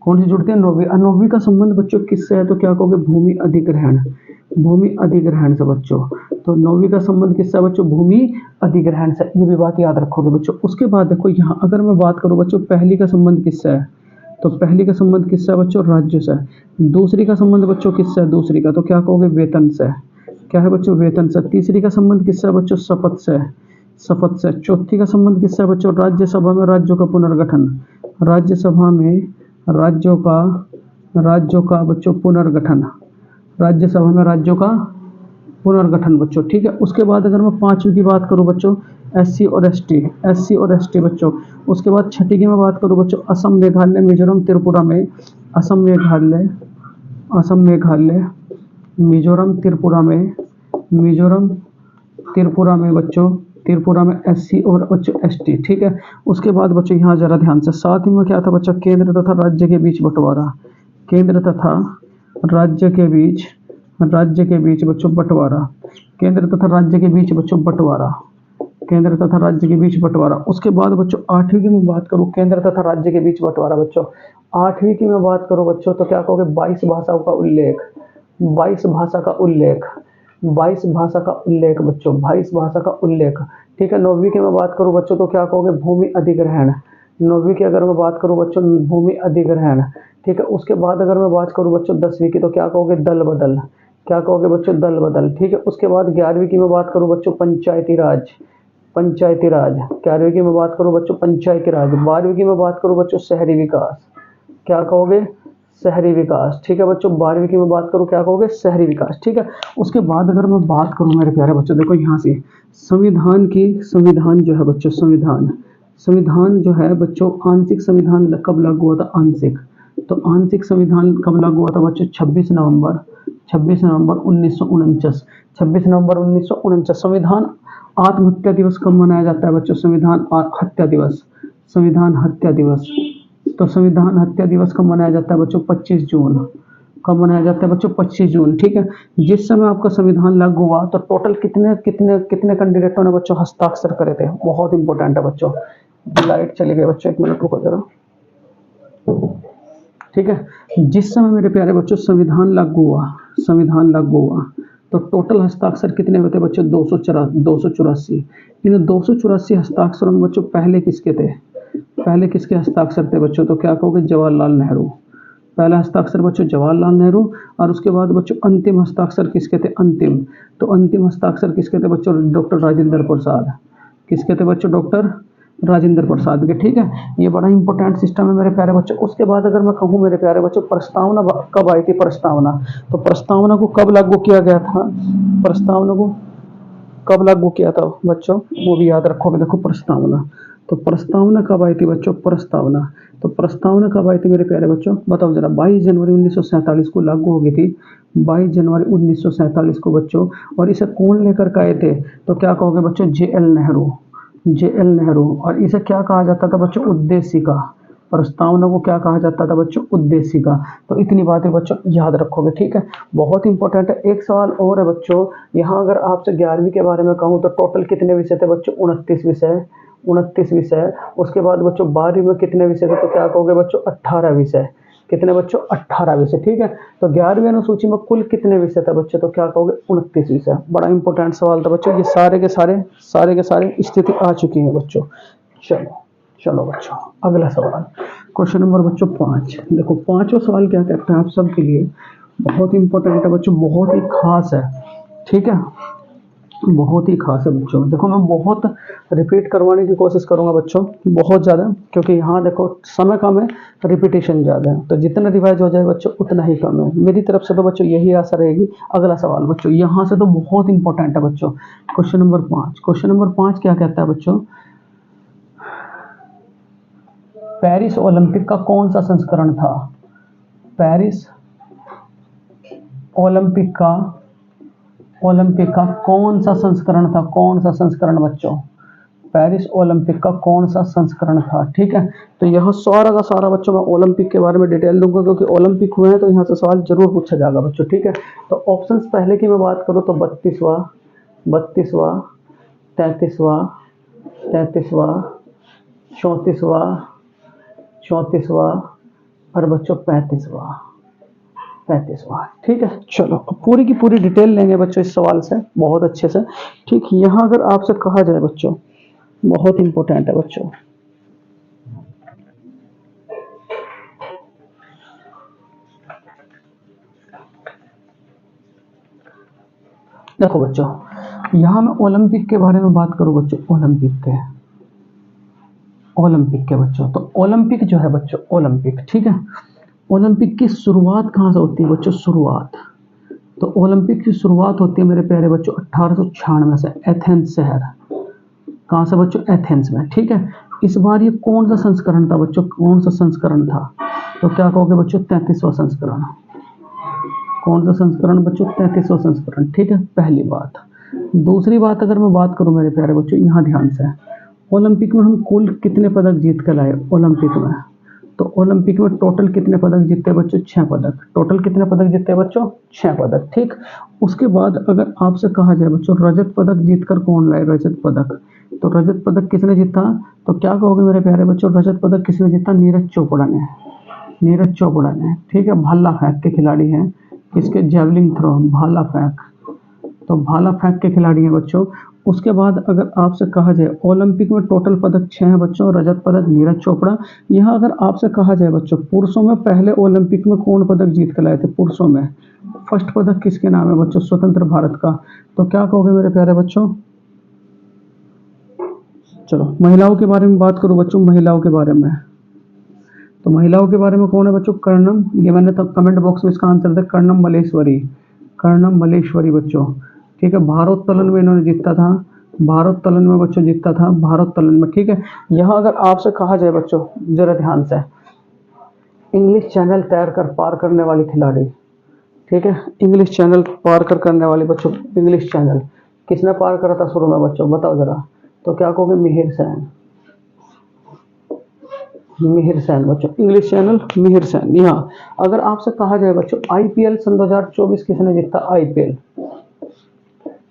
कौन सी जुड़ती है? 9वीं। और 9वीं का संबंध बच्चों किससे है? तो क्या कहोगे? भूमि अधिग्रहण। भूमि अधिग्रहण से बच्चों। तो 9वीं का संबंध किससे है बच्चों? भूमि अधिग्रहण से। ये भी बात याद रखोगे बच्चों। उसके बाद देखो यहाँ अगर मैं बात करूँ बच्चों, पहली का संबंध किससे है? तो पहली का संबंध किससे है बच्चों? राज्य से। दूसरी का संबंध बच्चों किससे है? दूसरी का, तो क्या कहोगे? वेतन से। क्या है बच्चों? वेतन से। तीसरी का संबंध किससे है बच्चों? शपथ से। शपथ से। चौथी का संबंध किससे है बच्चों? राज्यसभा में राज्यों का पुनर्गठन। राज्यसभा में राज्यों का बच्चों पुनर्गठन। राज्यसभा में राज्यों का पुनर्गठन बच्चों, ठीक है। उसके बाद अगर मैं 5वीं की बात करूं बच्चों, SC और ST बच्चों। उसके बाद 6ठी की मैं बात करूं बच्चों, असम, मेघालय, मिजोरम, त्रिपुरा में, असम, मेघालय, मिजोरम, त्रिपुरा में बच्चों, त्रिपुरा में SC और बच्चों ST, ठीक है। उसके बाद बच्चों यहाँ जरा ध्यान से, 7वीं में क्या था बच्चों? केंद्र तथा राज्य के बीच बंटवारा। केंद्र तथा राज्य के बीच राज्य के बीच बच्चों बंटवारा, केंद्र तथा राज्य के बीच बच्चों बंटवारा, केंद्र तथा राज्य के बीच बंटवारा। उसके बाद बच्चों 8वीं की मैं बात करूं, केंद्र तथा राज्य के बीच बंटवारा बच्चों 8वीं की मैं बात करूं बच्चों, तो क्या कहोगे 22 भाषाओं का उल्लेख, 22 भाषा का उल्लेख, 22 भाषा का उल्लेख बच्चों, 22 भाषा का उल्लेख। ठीक है। 9वीं की मैं बात करूं बच्चों, तो क्या कहोगे भूमि अधिग्रहण, 9वीं की अगर मैं बात करूं बच्चों, भूमि अधिग्रहण। ठीक है। उसके बाद अगर मैं बात करूं बच्चों 10वीं की, तो क्या कहोगे दल बदल, क्या कहोगे बच्चों दल बदल। ठीक है। उसके बाद 11वीं की मैं बात करूं बच्चों पंचायती राज, पंचायती राज। 11वीं की मैं बात करूं बच्चों पंचायती राज। 12वीं की मैं बात करूं बच्चों शहरी विकास, क्या कहोगे शहरी विकास। ठीक है बच्चों। 12वीं की मैं बात करूं, क्या कहोगे शहरी विकास। ठीक है। उसके बाद अगर मैं बात करूं मेरे प्यारे बच्चों, देखो यहाँ से संविधान की, संविधान जो है बच्चों, संविधान, संविधान जो है बच्चों, आंशिक संविधान कब लागू हुआ था, आंशिक। तो आंशिक संविधान कब लागू हुआ था बच्चों, 26 नवंबर, 26 नवंबर 1949, 26 नवंबर 1949। संविधान आत्महत्या दिवस कब मनाया जाता है बच्चों, संविधान हत्या दिवस, संविधान हत्या दिवस। तो संविधान हत्या दिवस कब मनाया जाता है बच्चों, 25 जून। कब मनाया जाता है बच्चों, 25 जून। ठीक है। जिस समय आपका संविधान लागू हुआ तो टोटल कितने कितने कितने कैंडिडेटों ने बच्चों हस्ताक्षर करे थे, बहुत इंपॉर्टेंट है बच्चों। लाइट चली गई बच्चों, 1 मिनट रुको जरा। ठीक है। जिस समय मेरे प्यारे बच्चों संविधान लागू हुआ, संविधान लागू हुआ, तो टोटल हस्ताक्षर कितने हुए थे बच्चों, 284। इन 284 हस्ताक्षरों में बच्चों पहले किसके थे, पहले किसके हस्ताक्षर थे बच्चों, तो क्या कहोगे जवाहरलाल नेहरू। पहला हस्ताक्षर बच्चों जवाहरलाल नेहरू। और उसके बाद बच्चों अंतिम हस्ताक्षर किसके थे, अंतिम, तो अंतिम हस्ताक्षर किसके थे बच्चों, डॉक्टर राजेंद्र प्रसाद। किसके थे बच्चों, डॉक्टर राजेंद्र प्रसाद के। ठीक है। ये बड़ा इंपॉर्टेंट सिस्टम है मेरे प्यारे बच्चों। उसके बाद अगर मैं कहूँ मेरे प्यारे बच्चों, प्रस्तावना कब आई थी, प्रस्तावना, तो प्रस्तावना को कब लागू किया गया था, प्रस्तावना को कब लागू किया था बच्चों, वो भी याद रखोगे। देखो प्रस्तावना, तो प्रस्तावना कब आई थी बच्चों, प्रस्तावना, तो प्रस्तावना कब आई थी मेरे प्यारे बच्चों, बताओ जरा। 22 जनवरी 1947 को लागू हो गई थी, 22 जनवरी 1947 को बच्चों। और इसे कौन लेकर के आए थे, तो क्या कहोगे बच्चों, JL नेहरू, JL नेहरू। और इसे क्या कहा जाता था बच्चों, उद्देशिका। प्रस्तावना को क्या कहा जाता था बच्चों, उद्देशिका। तो इतनी बातें बच्चों याद रखोगे। ठीक है। बहुत इंपॉर्टेंट है। एक सवाल और है बच्चों, यहाँ अगर आपसे 11वीं के बारे में कहूँ तो टोटल कितने विषय थे बच्चों, 29 विषय, 29 विषय। उसके बाद बच्चों 12वीं में कितने विषय थे, तो क्या कहोगे बच्चों 18 विषय। कितने बच्चों, 18 विषय। ठीक है। तो 11वीं अनुसूची में कुल कितने विषय थे बच्चों, तो क्या कहोगे 29 विषय। बड़ा इंपॉर्टेंट सवाल था बच्चों। ये सारे के सारे स्थिति आ चुकी है बच्चों। चलो चलो बच्चों, अगला सवाल, क्वेश्चन नंबर बच्चों 5। देखो 5वां सवाल क्या कहता है आप सबके लिए, बहुत इंपॉर्टेंट है बच्चों, बहुत ही खास है। ठीक है। बहुत ही खास है बच्चों। देखो मैं बहुत रिपीट करवाने की कोशिश करूंगा बच्चों, बहुत ज़्यादा, क्योंकि यहाँ देखो समय कम है, रिपीटेशन ज़्यादा है, तो जितना रिवाइज हो जाए बच्चों उतना ही कम है। मेरी तरफ से तो बच्चों यही आशा रहेगी। अगला सवाल बच्चों, यहाँ से तो बहुत इंपॉर्टेंट है बच्चों। क्वेश्चन नंबर 5, क्वेश्चन नंबर 5 क्या कहता है बच्चों, पेरिस ओलंपिक का कौन सा संस्करण था, पेरिस ओलंपिक का कौन सा संस्करण था, कौन सा संस्करण बच्चों, पेरिस ओलंपिक का कौन सा संस्करण था। ठीक है। तो यह सारा का सारा बच्चों मैं ओलंपिक के बारे में डिटेल दूंगा, क्योंकि ओलंपिक हुए हैं तो यहाँ से सवाल जरूर पूछा जाएगा बच्चों। ठीक है। तो ऑप्शंस पहले की मैं बात करूँ तो 32वां, 32वां, 33वां, 34वां, 34वां और बच्चों 35वां। ठीक है। चलो अब पूरी की पूरी डिटेल लेंगे बच्चों इस सवाल से बहुत अच्छे से। ठीक। यहाँ अगर आपसे कहा जाए बच्चों, बहुत इंपॉर्टेंट है बच्चों, देखो बच्चों यहाँ मैं ओलंपिक के बारे में बात करूँ बच्चों, ओलंपिक के बच्चों, तो ओलंपिक जो है बच्चों, ओलंपिक, ठीक है, ओलंपिक की शुरुआत कहाँ से होती है बच्चों, शुरुआत, तो ओलंपिक की शुरुआत होती है मेरे प्यारे बच्चों 1896 से, एथेंस शहर। कहाँ से बच्चों, एथेंस में। ठीक है। इस बार ये कौन सा संस्करण था बच्चों, कौन सा संस्करण था, तो क्या कहोगे बच्चों, 33वां संस्करण। कौन सा संस्करण बच्चों, 33वां संस्करण। ठीक है। पहली बात। दूसरी बात अगर मैं बात करूं मेरे प्यारे बच्चों, यहाँ ध्यान से, ओलंपिक में हम कुल कितने पदक जीत कर लाए, ओलंपिक में तो ओलंपिक में टोटल कितने पदक जीते बच्चों? 6 पदक। टोटल कितने पदक जीते बच्चों? 6 पदक। ठीक, उसके बाद अगर आपसे कहा जाए बच्चों रजत पदक जीतकर कौन लाए रजत पदक, तो रजत पदक किसने जीता? तो क्या कहोगे मेरे प्यारे बच्चों, रजत पदक किसने जीता? नीरज चोपड़ा ने। नीरज चोपड़ा ने, ठीक है, भाला फेंक के खिलाड़ी हैं। किसके? जेवलिन थ्रो, भाला फेंक, तो भाला फेंक के खिलाड़ी हैं बच्चों। उसके बाद अगर आपसे कहा जाए ओलंपिक में टोटल पदक 6 हैं बच्चों, रजत पदक नीरज चोपड़ा। यहाँ अगर आपसे कहा जाए बच्चों पुरुषों में पहले ओलंपिक में कौन पदक जीत कर लाए थे? पुरुषों में फर्स्ट पदक किसके नाम है बच्चों? स्वतंत्र भारत का। तो क्या कहोगे मेरे प्यारे बच्चों? चलो महिलाओं के बारे में बात करूं बच्चों, महिलाओं के बारे में, तो महिलाओं के बारे में कौन है बच्चों? कर्णम, ये मैंने तो कमेंट बॉक्स में इसका आंसर दिया, कर्णम मलेश्वरी, कर्णम मलेश्वरी बच्चों। ठीक है, भारोत्तोलन में इन्होंने जीता था, भारोत्तोलन में बच्चों जीता था, भारोत्तोलन में। ठीक है, यहाँ अगर आपसे कहा जाए बच्चों जरा ध्यान से, इंग्लिश चैनल तैर कर पार करने वाली खिलाड़ी, ठीक है, इंग्लिश चैनल पार करने वाली बच्चों, इंग्लिश चैनल किसने पार करा था शुरू में बच्चों? बताओ जरा। तो क्या कहोगे? मिहिर सेन, मिहिर सेन बच्चों, इंग्लिश चैनल मिहिर सेन। यहाँ अगर आपसे कहा जाए बच्चों आईपीएल सन 2024 किसने जीता? आईपीएल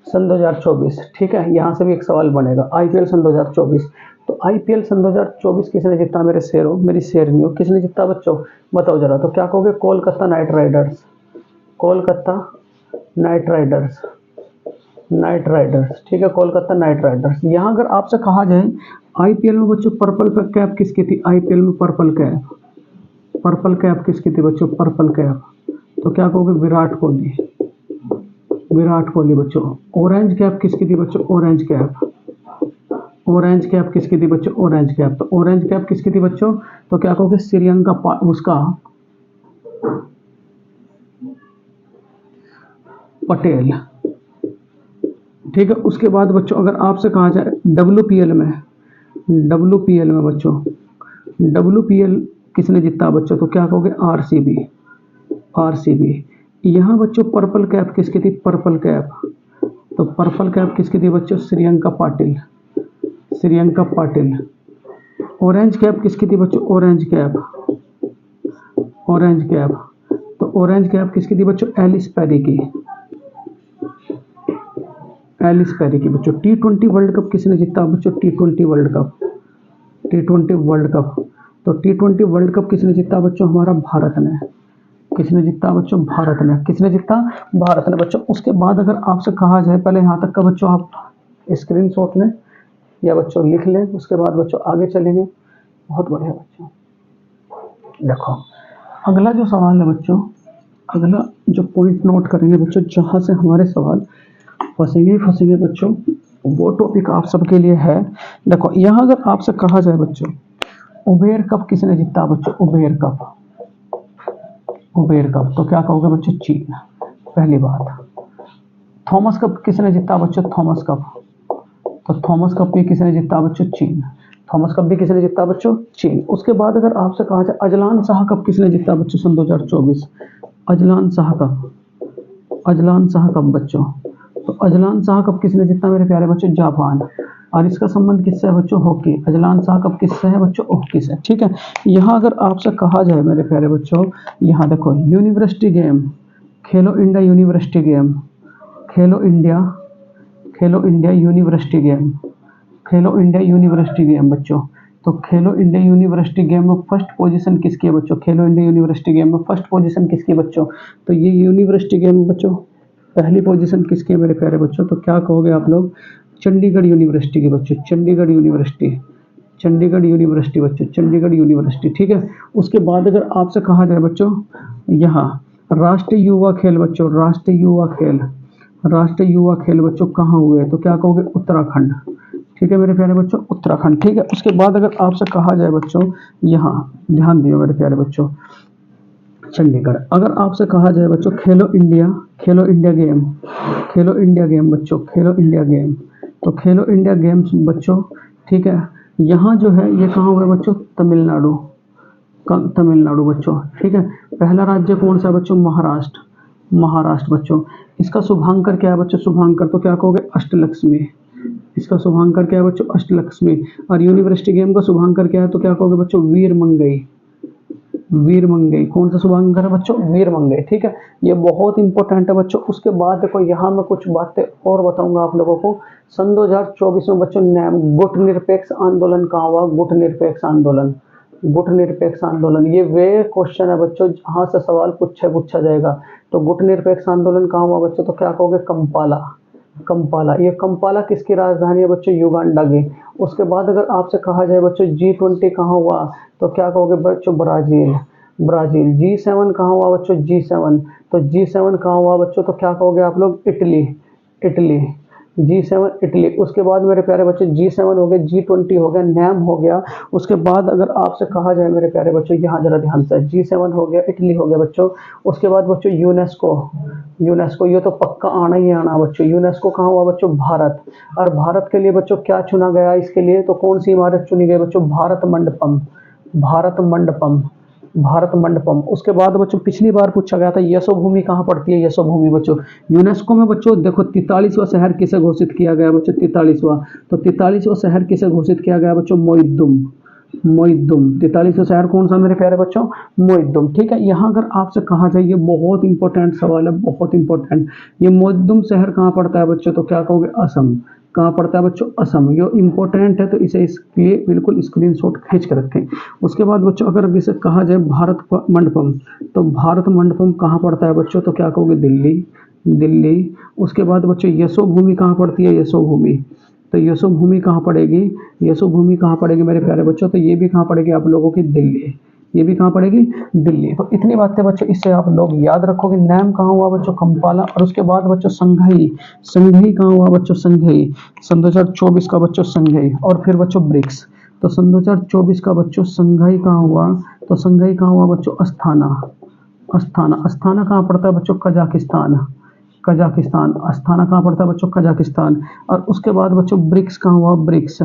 सन 2024, ठीक है, यहाँ से भी एक सवाल बनेगा, आईपीएल सन 2024। तो आईपीएल सन 2024 किसने जीता? मेरे शेरों, मेरी शेरनियों, किसने जीता बच्चों? बताओ जरा। तो क्या कहोगे? Kolkata night Riders, Kolkata night Riders, night Riders, ठीक है, कोलकाता नाइट राइडर्स। यहाँ अगर आपसे कहा जाए आईपीएल में बच्चों पर्पल कैप किसकी थी? आईपीएल में पर्पल कैप, पर्पल कैप किसकी थी बच्चों? Purple cap. तो क्या कहोगे? विराट कोहली, विराट कोहली बच्चों। ऑरेंज कैप किसकी थी बच्चों? ऑरेंज कैप, ऑरेंज कैप किसकी थी बच्चों? Orange cap. तो ऑरेंज कैप किसकी थी बच्चों? तो क्या कहोगे? श्रीलंका, उसका पटेल, ठीक है। उसके बाद बच्चों अगर आपसे कहा जाए डब्ल्यूपीएल में, डब्ल्यूपीएल में बच्चों, डब्ल्यूपीएल किसने जीता बच्चों? तो क्या कहोगे? RCB, RCB. यहाँ बच्चों पर्पल कैप किसकी थी? पर्पल कैप, तो पर्पल कैप किसकी थी बच्चों? श्रियंका पाटिल, श्रियंका पाटिल। ऑरेंज कैप किसकी थी बच्चों? Orange cap, orange cap. तो ऑरेंज कैप किसकी थी बच्चों? एलिस पेरी की, एलिस पेरी की बच्चों। टी20 वर्ल्ड कप किसने जीता बच्चों? टी20 वर्ल्ड कप, टी20 वर्ल्ड कप। तो टी20 वर्ल्ड कप किसने जीता बच्चों? हमारा भारत ने। किसने जीता बच्चों? भारत ने। किसने जीता? भारत ने बच्चों। उसके बाद अगर आपसे कहा जाए, पहले यहाँ तक का बच्चों आप स्क्रीनशॉट लें या बच्चों लिख लें, उसके बाद बच्चों आगे चलेंगे। बहुत बढ़िया बच्चों, देखो अगला जो सवाल है बच्चों, अगला जो पॉइंट नोट करेंगे बच्चों, जहाँ से हमारे सवाल फंसेंगे फंसेंगे बच्चों, वो टॉपिक आप सबके लिए है। देखो यहाँ अगर आपसे कहा जाए बच्चों उबेर कप किसने जीता बच्चों? Uber cup, Uber cup. तो क्या कहोगे बच्चों? चीन, पहली बात। थॉमस कप किसने जीता बच्चों? थॉमस कप, तो थॉमस कप भी किसने जीता बच्चों? चीन, थॉमस कप भी किसने जीता बच्चों? चीन। उसके बाद अगर आपसे कहा जाए अजलान शाह कप किसने जीता बच्चों सन 2024? Azlan Shah cup, Azlan Shah cup बच्चों। तो अजलान शाह कप किसने जीता मेरे प्यारे बच्चों? जापान। और इसका संबंध किससे है बच्चों? हॉकी। अजलान शाह कप किससे है बच्चों? हॉकी से। ठीक है, यहाँ अगर आपसे कहा जाए मेरे प्यारे बच्चों, यहाँ देखो यूनिवर्सिटी गेम, खेलो इंडिया यूनिवर्सिटी गेम, खेलो इंडिया, खेलो इंडिया यूनिवर्सिटी गेम, खेलो इंडिया यूनिवर्सिटी गेम बच्चों। तो खेलो इंडिया यूनिवर्सिटी गेम में फर्स्ट पोजीशन किसकी है बच्चों? खेलो इंडिया यूनिवर्सिटी गेम में फर्स्ट पोजीशन किसकी है बच्चों? तो ये यूनिवर्सिटी गेम में बच्चों पहली पोजीशन किसकी है मेरे प्यारे बच्चों? तो क्या कहोगे आप लोग? चंडीगढ़ यूनिवर्सिटी के बच्चों, चंडीगढ़ यूनिवर्सिटी, चंडीगढ़ यूनिवर्सिटी बच्चों, चंडीगढ़ यूनिवर्सिटी। ठीक है, उसके बाद अगर आपसे कहा जाए बच्चों यहाँ राष्ट्रीय युवा खेल बच्चों, राष्ट्रीय युवा खेल, राष्ट्रीय युवा खेल बच्चों कहाँ हुए? तो क्या कहोगे? उत्तराखंड। ठीक है मेरे प्यारे बच्चों, उत्तराखंड। ठीक है, उसके बाद अगर आपसे कहा जाए बच्चों यहाँ ध्यान दियो मेरे प्यारे बच्चों, चंडीगढ़। अगर आपसे कहा जाए बच्चों खेलो इंडिया, खेलो इंडिया गेम, खेलो इंडिया गेम बच्चों, खेलो इंडिया गेम। तो खेलो इंडिया गेम्स बच्चों, ठीक है, यहाँ जो है ये कहाँ हुआ बच्चों? तमिलनाडु, तमिलनाडु बच्चों। ठीक है, पहला राज्य कौन सा बच्चों? महाराष्ट्र, महाराष्ट्र बच्चों। इसका शुभांकर क्या है बच्चों? शुभांकर, तो क्या कहोगे? अष्टलक्ष्मी। इसका शुभांकर क्या है बच्चों? अष्टलक्ष्मी। और यूनिवर्सिटी गेम का शुभांकर क्या है? तो क्या कहोगे बच्चों? वीर मंगई, वीरमंगई। कौन सा शुभांकर है बच्चों? वीरमंगई। ठीक है, ये बहुत इंपॉर्टेंट है बच्चों। उसके बाद देखो यहाँ मैं कुछ बातें और बताऊंगा आप लोगों को। सन 2024 में बच्चों गुट निरपेक्ष आंदोलन कहाँ हुआ? गुट निरपेक्ष आंदोलन, गुट निरपेक्ष आंदोलन, ये वे क्वेश्चन है बच्चों जहाँ से सवाल पूछा जाएगा। तो गुट निरपेक्ष आंदोलन कहाँ हुआ बच्चों? तो क्या कहोगे? कंपाला। कंपाला, ये कंपाला किसकी राजधानी है बच्चों? युगांडा की। उसके बाद अगर आपसे कहा जाए बच्चों G20 कहाँ हुआ? तो क्या कहोगे बच्चों? ब्राजील। ब्राजील। G7 कहाँ हुआ बच्चों? G7, तो G7 कहाँ हुआ बच्चों? तो क्या कहोगे आप लोग? इटली। इटली। G7 Italy. उसके बाद मेरे प्यारे बच्चों G7 हो गया, G20 हो गया, नैम हो गया। उसके बाद अगर आपसे कहा जाए मेरे प्यारे बच्चों, यहाँ जरा ध्यान से, G7 हो गया, इटली हो गया बच्चों। उसके बाद बच्चों यूनेस्को। यूनेस्को, ये तो पक्का आना ही आना बच्चों। यूनेस्को कहाँ हुआ बच्चों? भारत। और भारत के लिए बच्चों क्या चुना गया इसके लिए? तो कौन सी इमारत चुनी गई बच्चों? भारत मंडपम। भारत मंडपम। भारत मंडपम। उसके बाद बच्चों पिछली बार पूछा गया था यशोभूमि कहाँ पड़ती है? यशोभूमि बच्चों यूनेस्को में बच्चों देखो 43वां शहर किसे घोषित किया गया बच्चों? 43वां। तो 43वां शहर किसे घोषित किया गया बच्चों? मोइद्दुम। मोइद्दुम। 43वां शहर कौन सा मेरे प्यारे बच्चों? मोइद्दुम। ठीक है, यहाँ अगर आपसे कहा जाए, ये बहुत इंपॉर्टेंट सवाल है, बहुत इंपॉर्टेंट। ये मोइद्दुम शहर कहाँ पड़ता है बच्चों? तो क्या कहोगे? असम। कहाँ पड़ता है बच्चों? असम। ये इंपॉर्टेंट है, तो इसे इसके लिए बिल्कुल स्क्रीनशॉट खींच कर रखें। उसके बाद बच्चों अगर इसे कहा जाए भारत मंडपम, तो भारत मंडपम कहाँ पड़ता है बच्चों? तो क्या कहोगे? दिल्ली। दिल्ली। उसके बाद बच्चों यशोभूमि कहाँ पड़ती है? यशोभूमि। तो यशोभूमि कहाँ पड़ेगी? यशोभूमि कहाँ पड़ेगी मेरे प्यारे बच्चों? तो ये भी कहाँ पड़ेगी आप लोगों की? दिल्ली। ये भी कहाँ पड़ेगी? दिल्ली। तो इतनी बातें बच्चों इससे आप लोग याद रखोगे। नैम कहाँ हुआ बच्चों? कंपाला। और उसके बाद बच्चों संघई। संघई कहाँ हुआ बच्चों? संघई। सन 2024 का बच्चों संघई। और फिर बच्चों ब्रिक्स। तो सन 2024 का बच्चों संघई कहाँ हुआ? तो संघई कहाँ हुआ बच्चों? अस्थाना। अस्थाना। अस्थाना कहाँ पड़ता है बच्चों? कजाकिस्तान। कजाकिस्तान। अस्थाना कहाँ पड़ता है बच्चों? कजाकिस्तान। और उसके बाद बच्चों ब्रिक्स कहाँ हुआ? ब्रिक्स।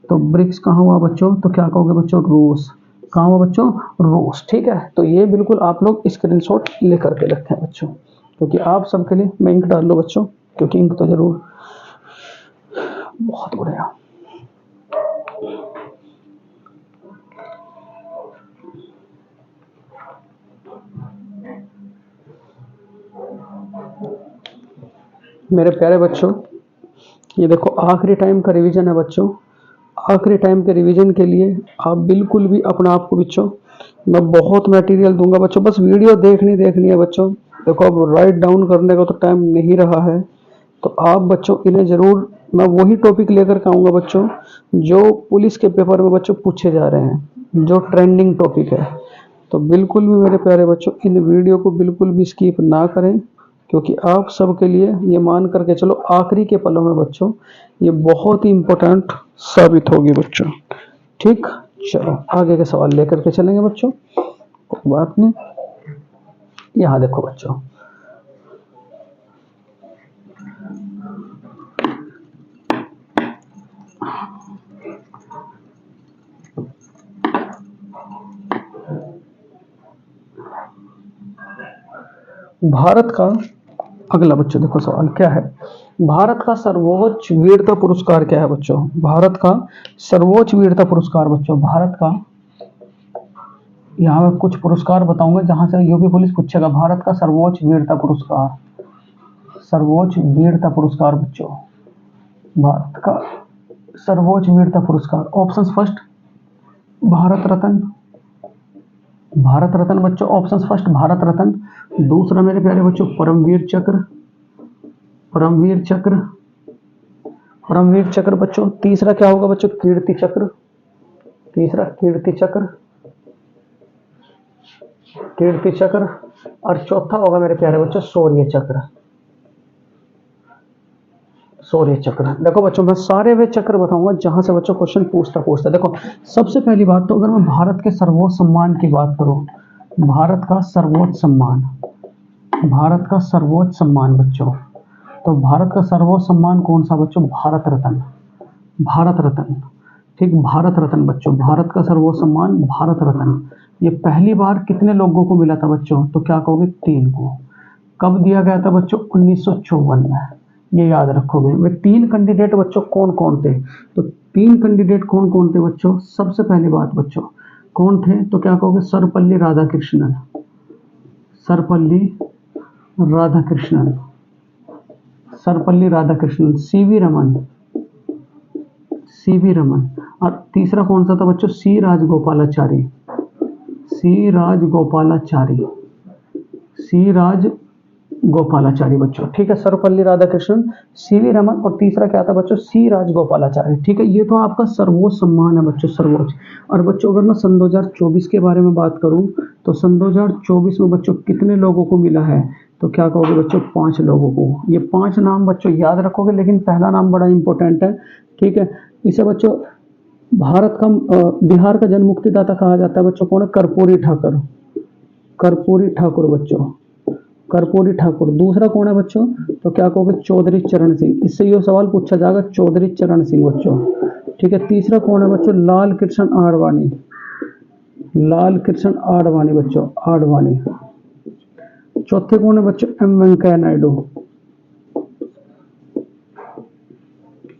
तो ब्रिक्स कहाँ हुआ बच्चों? तो क्या कहोगे बच्चों? रूस। कहाँ हुआ बच्चों? रूस। ठीक है, तो ये बिल्कुल आप लोग स्क्रीनशॉट लेकर के रखें बच्चों, क्योंकि आप सबके लिए मैं इंक डाल लो बच्चों, क्योंकि इंक तो जरूर बहुत बढ़िया। मेरे प्यारे बच्चों, ये देखो आखिरी टाइम का रिवीजन है बच्चों। आखिरी टाइम के रिवीजन के लिए आप बिल्कुल भी अपना आप को बच्चों, मैं बहुत मटेरियल दूंगा बच्चों, बस वीडियो देखनी है बच्चों। देखो अब राइट डाउन करने का तो टाइम नहीं रहा है, तो आप बच्चों इन्हें ज़रूर, मैं वही टॉपिक लेकर के आऊँगा बच्चों जो पुलिस के पेपर में बच्चों पूछे जा रहे हैं, जो ट्रेंडिंग टॉपिक है। तो बिल्कुल भी मेरे प्यारे बच्चों इन वीडियो को बिल्कुल भी स्किप ना करें, क्योंकि आप सबके लिए ये मान करके चलो आखिरी के पलों में बच्चों ये बहुत ही इम्पोर्टेंट साबित होगी बच्चों। ठीक, चलो आगे के सवाल लेकर के चलेंगे बच्चों, कोई बात नहीं। यहाँ देखो बच्चों, भारत का अगला बच्चों देखो सवाल क्या है। भारत का सर्वोच्च वीरता पुरस्कार क्या है बच्चों? भारत का सर्वोच्च वीरता पुरस्कार बच्चों, भारत का, यहाँ मैं कुछ पुरस्कार बताऊंगा जहां से यूपी पुलिस पूछेगा। भारत का सर्वोच्च वीरता पुरस्कार, सर्वोच्च वीरता पुरस्कार बच्चों, भारत का सर्वोच्च वीरता पुरस्कार। ऑप्शंस फर्स्ट भारत रत्न, भारत रत्न बच्चों, ऑप्शंस फर्स्ट भारत रत्न। दूसरा मेरे प्यारे बच्चों परमवीर चक्र, परमवीर चक्र, परमवीर चक्र बच्चों। तीसरा क्या होगा बच्चों? कीर्ति चक्र, तीसरा कीर्ति चक्र, कीर्ति चक्र। और चौथा होगा मेरे प्यारे बच्चों शौर्य चक्र, शौर्य चक्र। देखो बच्चों मैं सारे वे चक्र बताऊंगा जहां से बच्चों क्वेश्चन पूछता। देखो सबसे पहली बात तो अगर मैं भारत के सर्वोच्च सम्मान की बात करूं, भारत का सर्वोच्च सम्मान, भारत का सर्वोच्च सम्मान बच्चों, तो भारत का सर्वोच्च सम्मान कौन सा बच्चों? भारत रत्न, भारत रत्न। ठीक, भारत रत्न बच्चों, भारत का सर्वोच्च सम्मान भारत रत्न। ये पहली बार कितने लोगों को मिला था बच्चों? तो क्या कहोगे? 3 को। कब दिया गया था बच्चों? 1954 में। ये याद रखोगे। वे 3 कैंडिडेट बच्चों कौन कौन थे? तो 3 कैंडिडेट कौन कौन थे बच्चों? सबसे पहली बात बच्चों, कौन थे? तो क्या कहोगे? सर्वपल्ली राधाकृष्णन, सर्वपल्ली राधाकृष्णन, सर्वपल्ली राधाकृष्णन। C V Raman, C V Raman. और तीसरा कौन सा था बच्चों? सी राजगोपालाचारी, सी राजगोपालाचारी, सी राज गोपालाचारी बच्चों। ठीक है, सर्वपल्ली राधाकृष्णन, सीवी रमन और तीसरा क्या था बच्चों? सी राजगोपालाचारी। ठीक है, ये तो आपका सर्वोच्च सम्मान है बच्चों, सर्वोच्च। और बच्चों अगर मैं सन 2024 के बारे में बात करूं तो सन 2024 में बच्चों कितने लोगों को मिला है? तो क्या कहोगे बच्चों? 5 लोगों को। ये 5 नाम बच्चों याद रखोगे, लेकिन पहला नाम बड़ा इंपॉर्टेंट है। ठीक है, इसे बच्चों भारत का बिहार का जन मुक्तिदाता कहा जाता है बच्चों। कौन है? कर्पूरी ठाकुर, कर्पूरी ठाकुर बच्चों, कर्पूरी ठाकुर। दूसरा कौन है बच्चों? तो क्या कहोगे? चौधरी चरण सिंह। इससे ये सवाल पूछा जाएगा, चौधरी चरण सिंह बच्चों। ठीक है, तीसरा कौन है बच्चों? लाल कृष्ण आडवाणी, लाल कृष्ण आडवाणी बच्चों, आडवाणी। चौथे कौन है बच्चों? M Venkaiah Naidu,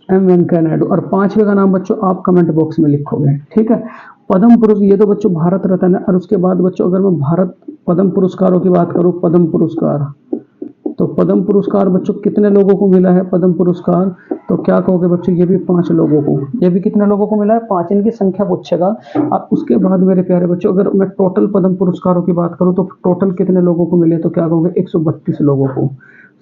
M Venkaiah Naidu. और पांचवे का नाम बच्चों आप कमेंट बॉक्स में लिखोगे। ठीक है, पद्म पुरस्कार, ये तो बच्चों भारत रत्न है। और उसके बाद बच्चों अगर मैं भारत पद्म पुरस्कारों की बात करूं, पद्म पुरस्कार, तो पद्म पुरस्कार बच्चों कितने लोगों को मिला है? पद्म पुरस्कार तो क्या कहोगे बच्चों? ये भी 5 लोगों को। ये भी कितने लोगों को मिला है? 5। इनकी संख्या पूछेगा। और उसके बाद मेरे प्यारे बच्चों अगर मैं टोटल पद्म पुरस्कारों की बात करूं तो टोटल कितने लोगों को मिले? तो क्या कहोगे? 132 लोगों को।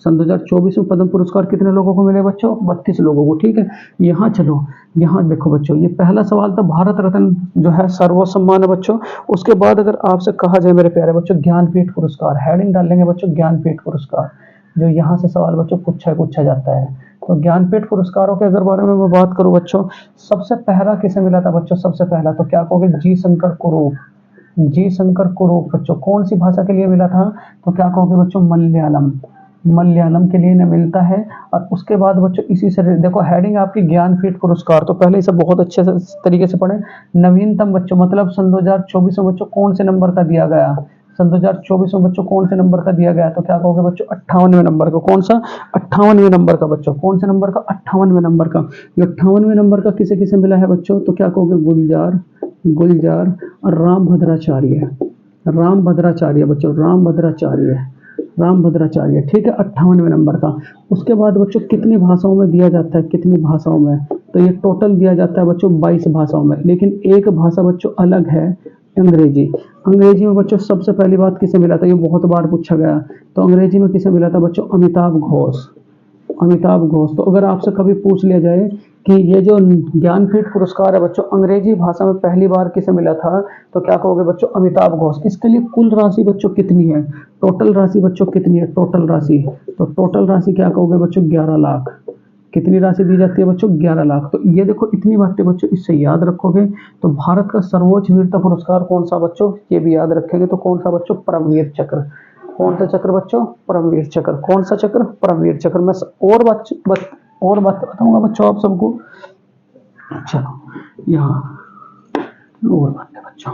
सन 2024 में पद्म पुरस्कार कितने लोगों को मिले बच्चों? 32 लोगों को। ठीक है, यहाँ चलो, यहाँ देखो बच्चों, ये पहला सवाल था, भारत रत्न जो है सर्वोच्च सम्मान है बच्चों। उसके बाद अगर आपसे कहा जाए मेरे प्यारे बच्चों ज्ञानपीठ पुरस्कार, हेडिंग डालेंगे बच्चों ज्ञानपीठ पुरस्कार, जो यहाँ से सवाल बच्चों पूछा जाता है। तो ज्ञानपीठ पुरस्कारों के अगर बारे में मैं बात करूँ बच्चों, सबसे पहला किसे मिला था बच्चों? सबसे पहला तो क्या कहोगे? जी शंकर कुरूप, जी शंकर कुरूप बच्चों। कौन सी भाषा के लिए मिला था? तो क्या कहोगे बच्चों? मलयालम, मलयालम के लिए इन्हें मिलता है। और उसके बाद बच्चों इसी से देखो हेडिंग आपकी ज्ञानपीठ पुरस्कार, तो पहले इसे बहुत अच्छे से तरीके से पढ़ें। नवीनतम बच्चों मतलब सन 2024 में बच्चों कौन से नंबर का दिया गया? सन 2024 में बच्चों कौन से नंबर का दिया गया? तो क्या कहोगे बच्चों? 58वें नंबर का। कौन सा? 58वें नंबर का बच्चों। कौन से नंबर का? 58वें नंबर का। ये 58वें नंबर का किसे किसे मिला है बच्चों? तो क्या कहोगे? गुलजार, गुलजार और राम भद्राचार्य, राम भद्राचार्य बच्चों, राम भद्राचार्य, राम भद्राचार्य। ठीक है, 58वें नंबर का। उसके बाद बच्चों कितनी भाषाओं में दिया जाता है? कितनी भाषाओं में? तो ये टोटल दिया जाता है बच्चों 22 भाषाओं में, लेकिन एक भाषा बच्चों अलग है, अंग्रेजी। अंग्रेजी में बच्चों सबसे पहली बात किसे मिला था? ये बहुत बार पूछा गया। तो अंग्रेजी में किसे मिला था बच्चों? अमिताभ घोष, अमिताभ घोष। तो अगर आपसे कभी पूछ लिया जाए कि ये जो ज्ञानपीठ पुरस्कार है बच्चों अंग्रेजी भाषा में पहली बार किसे मिला था? तो क्या कहोगे बच्चों? अमिताभ घोष। इसके लिए कुल राशि बच्चों कितनी है? टोटल राशि बच्चों कितनी है? टोटल राशि, तो टोटल राशि क्या कहोगे बच्चों? 11 लाख। कितनी राशि दी जाती है बच्चों? 11 लाख। तो ये देखो इतनी बातें बच्चों इससे याद रखोगे। तो भारत का सर्वोच्च वीरता पुरस्कार कौन सा बच्चों? ये भी याद रखेंगे। तो कौन सा बच्चों? परमवीर चक्र। कौन सा चक्र बच्चों? परमवीर चक्र। कौन सा चक्र? परमवीर चक्र। मैं और बात बताऊंगा बच्चों आप सबको। चलो यहाँ और बातें बच्चों,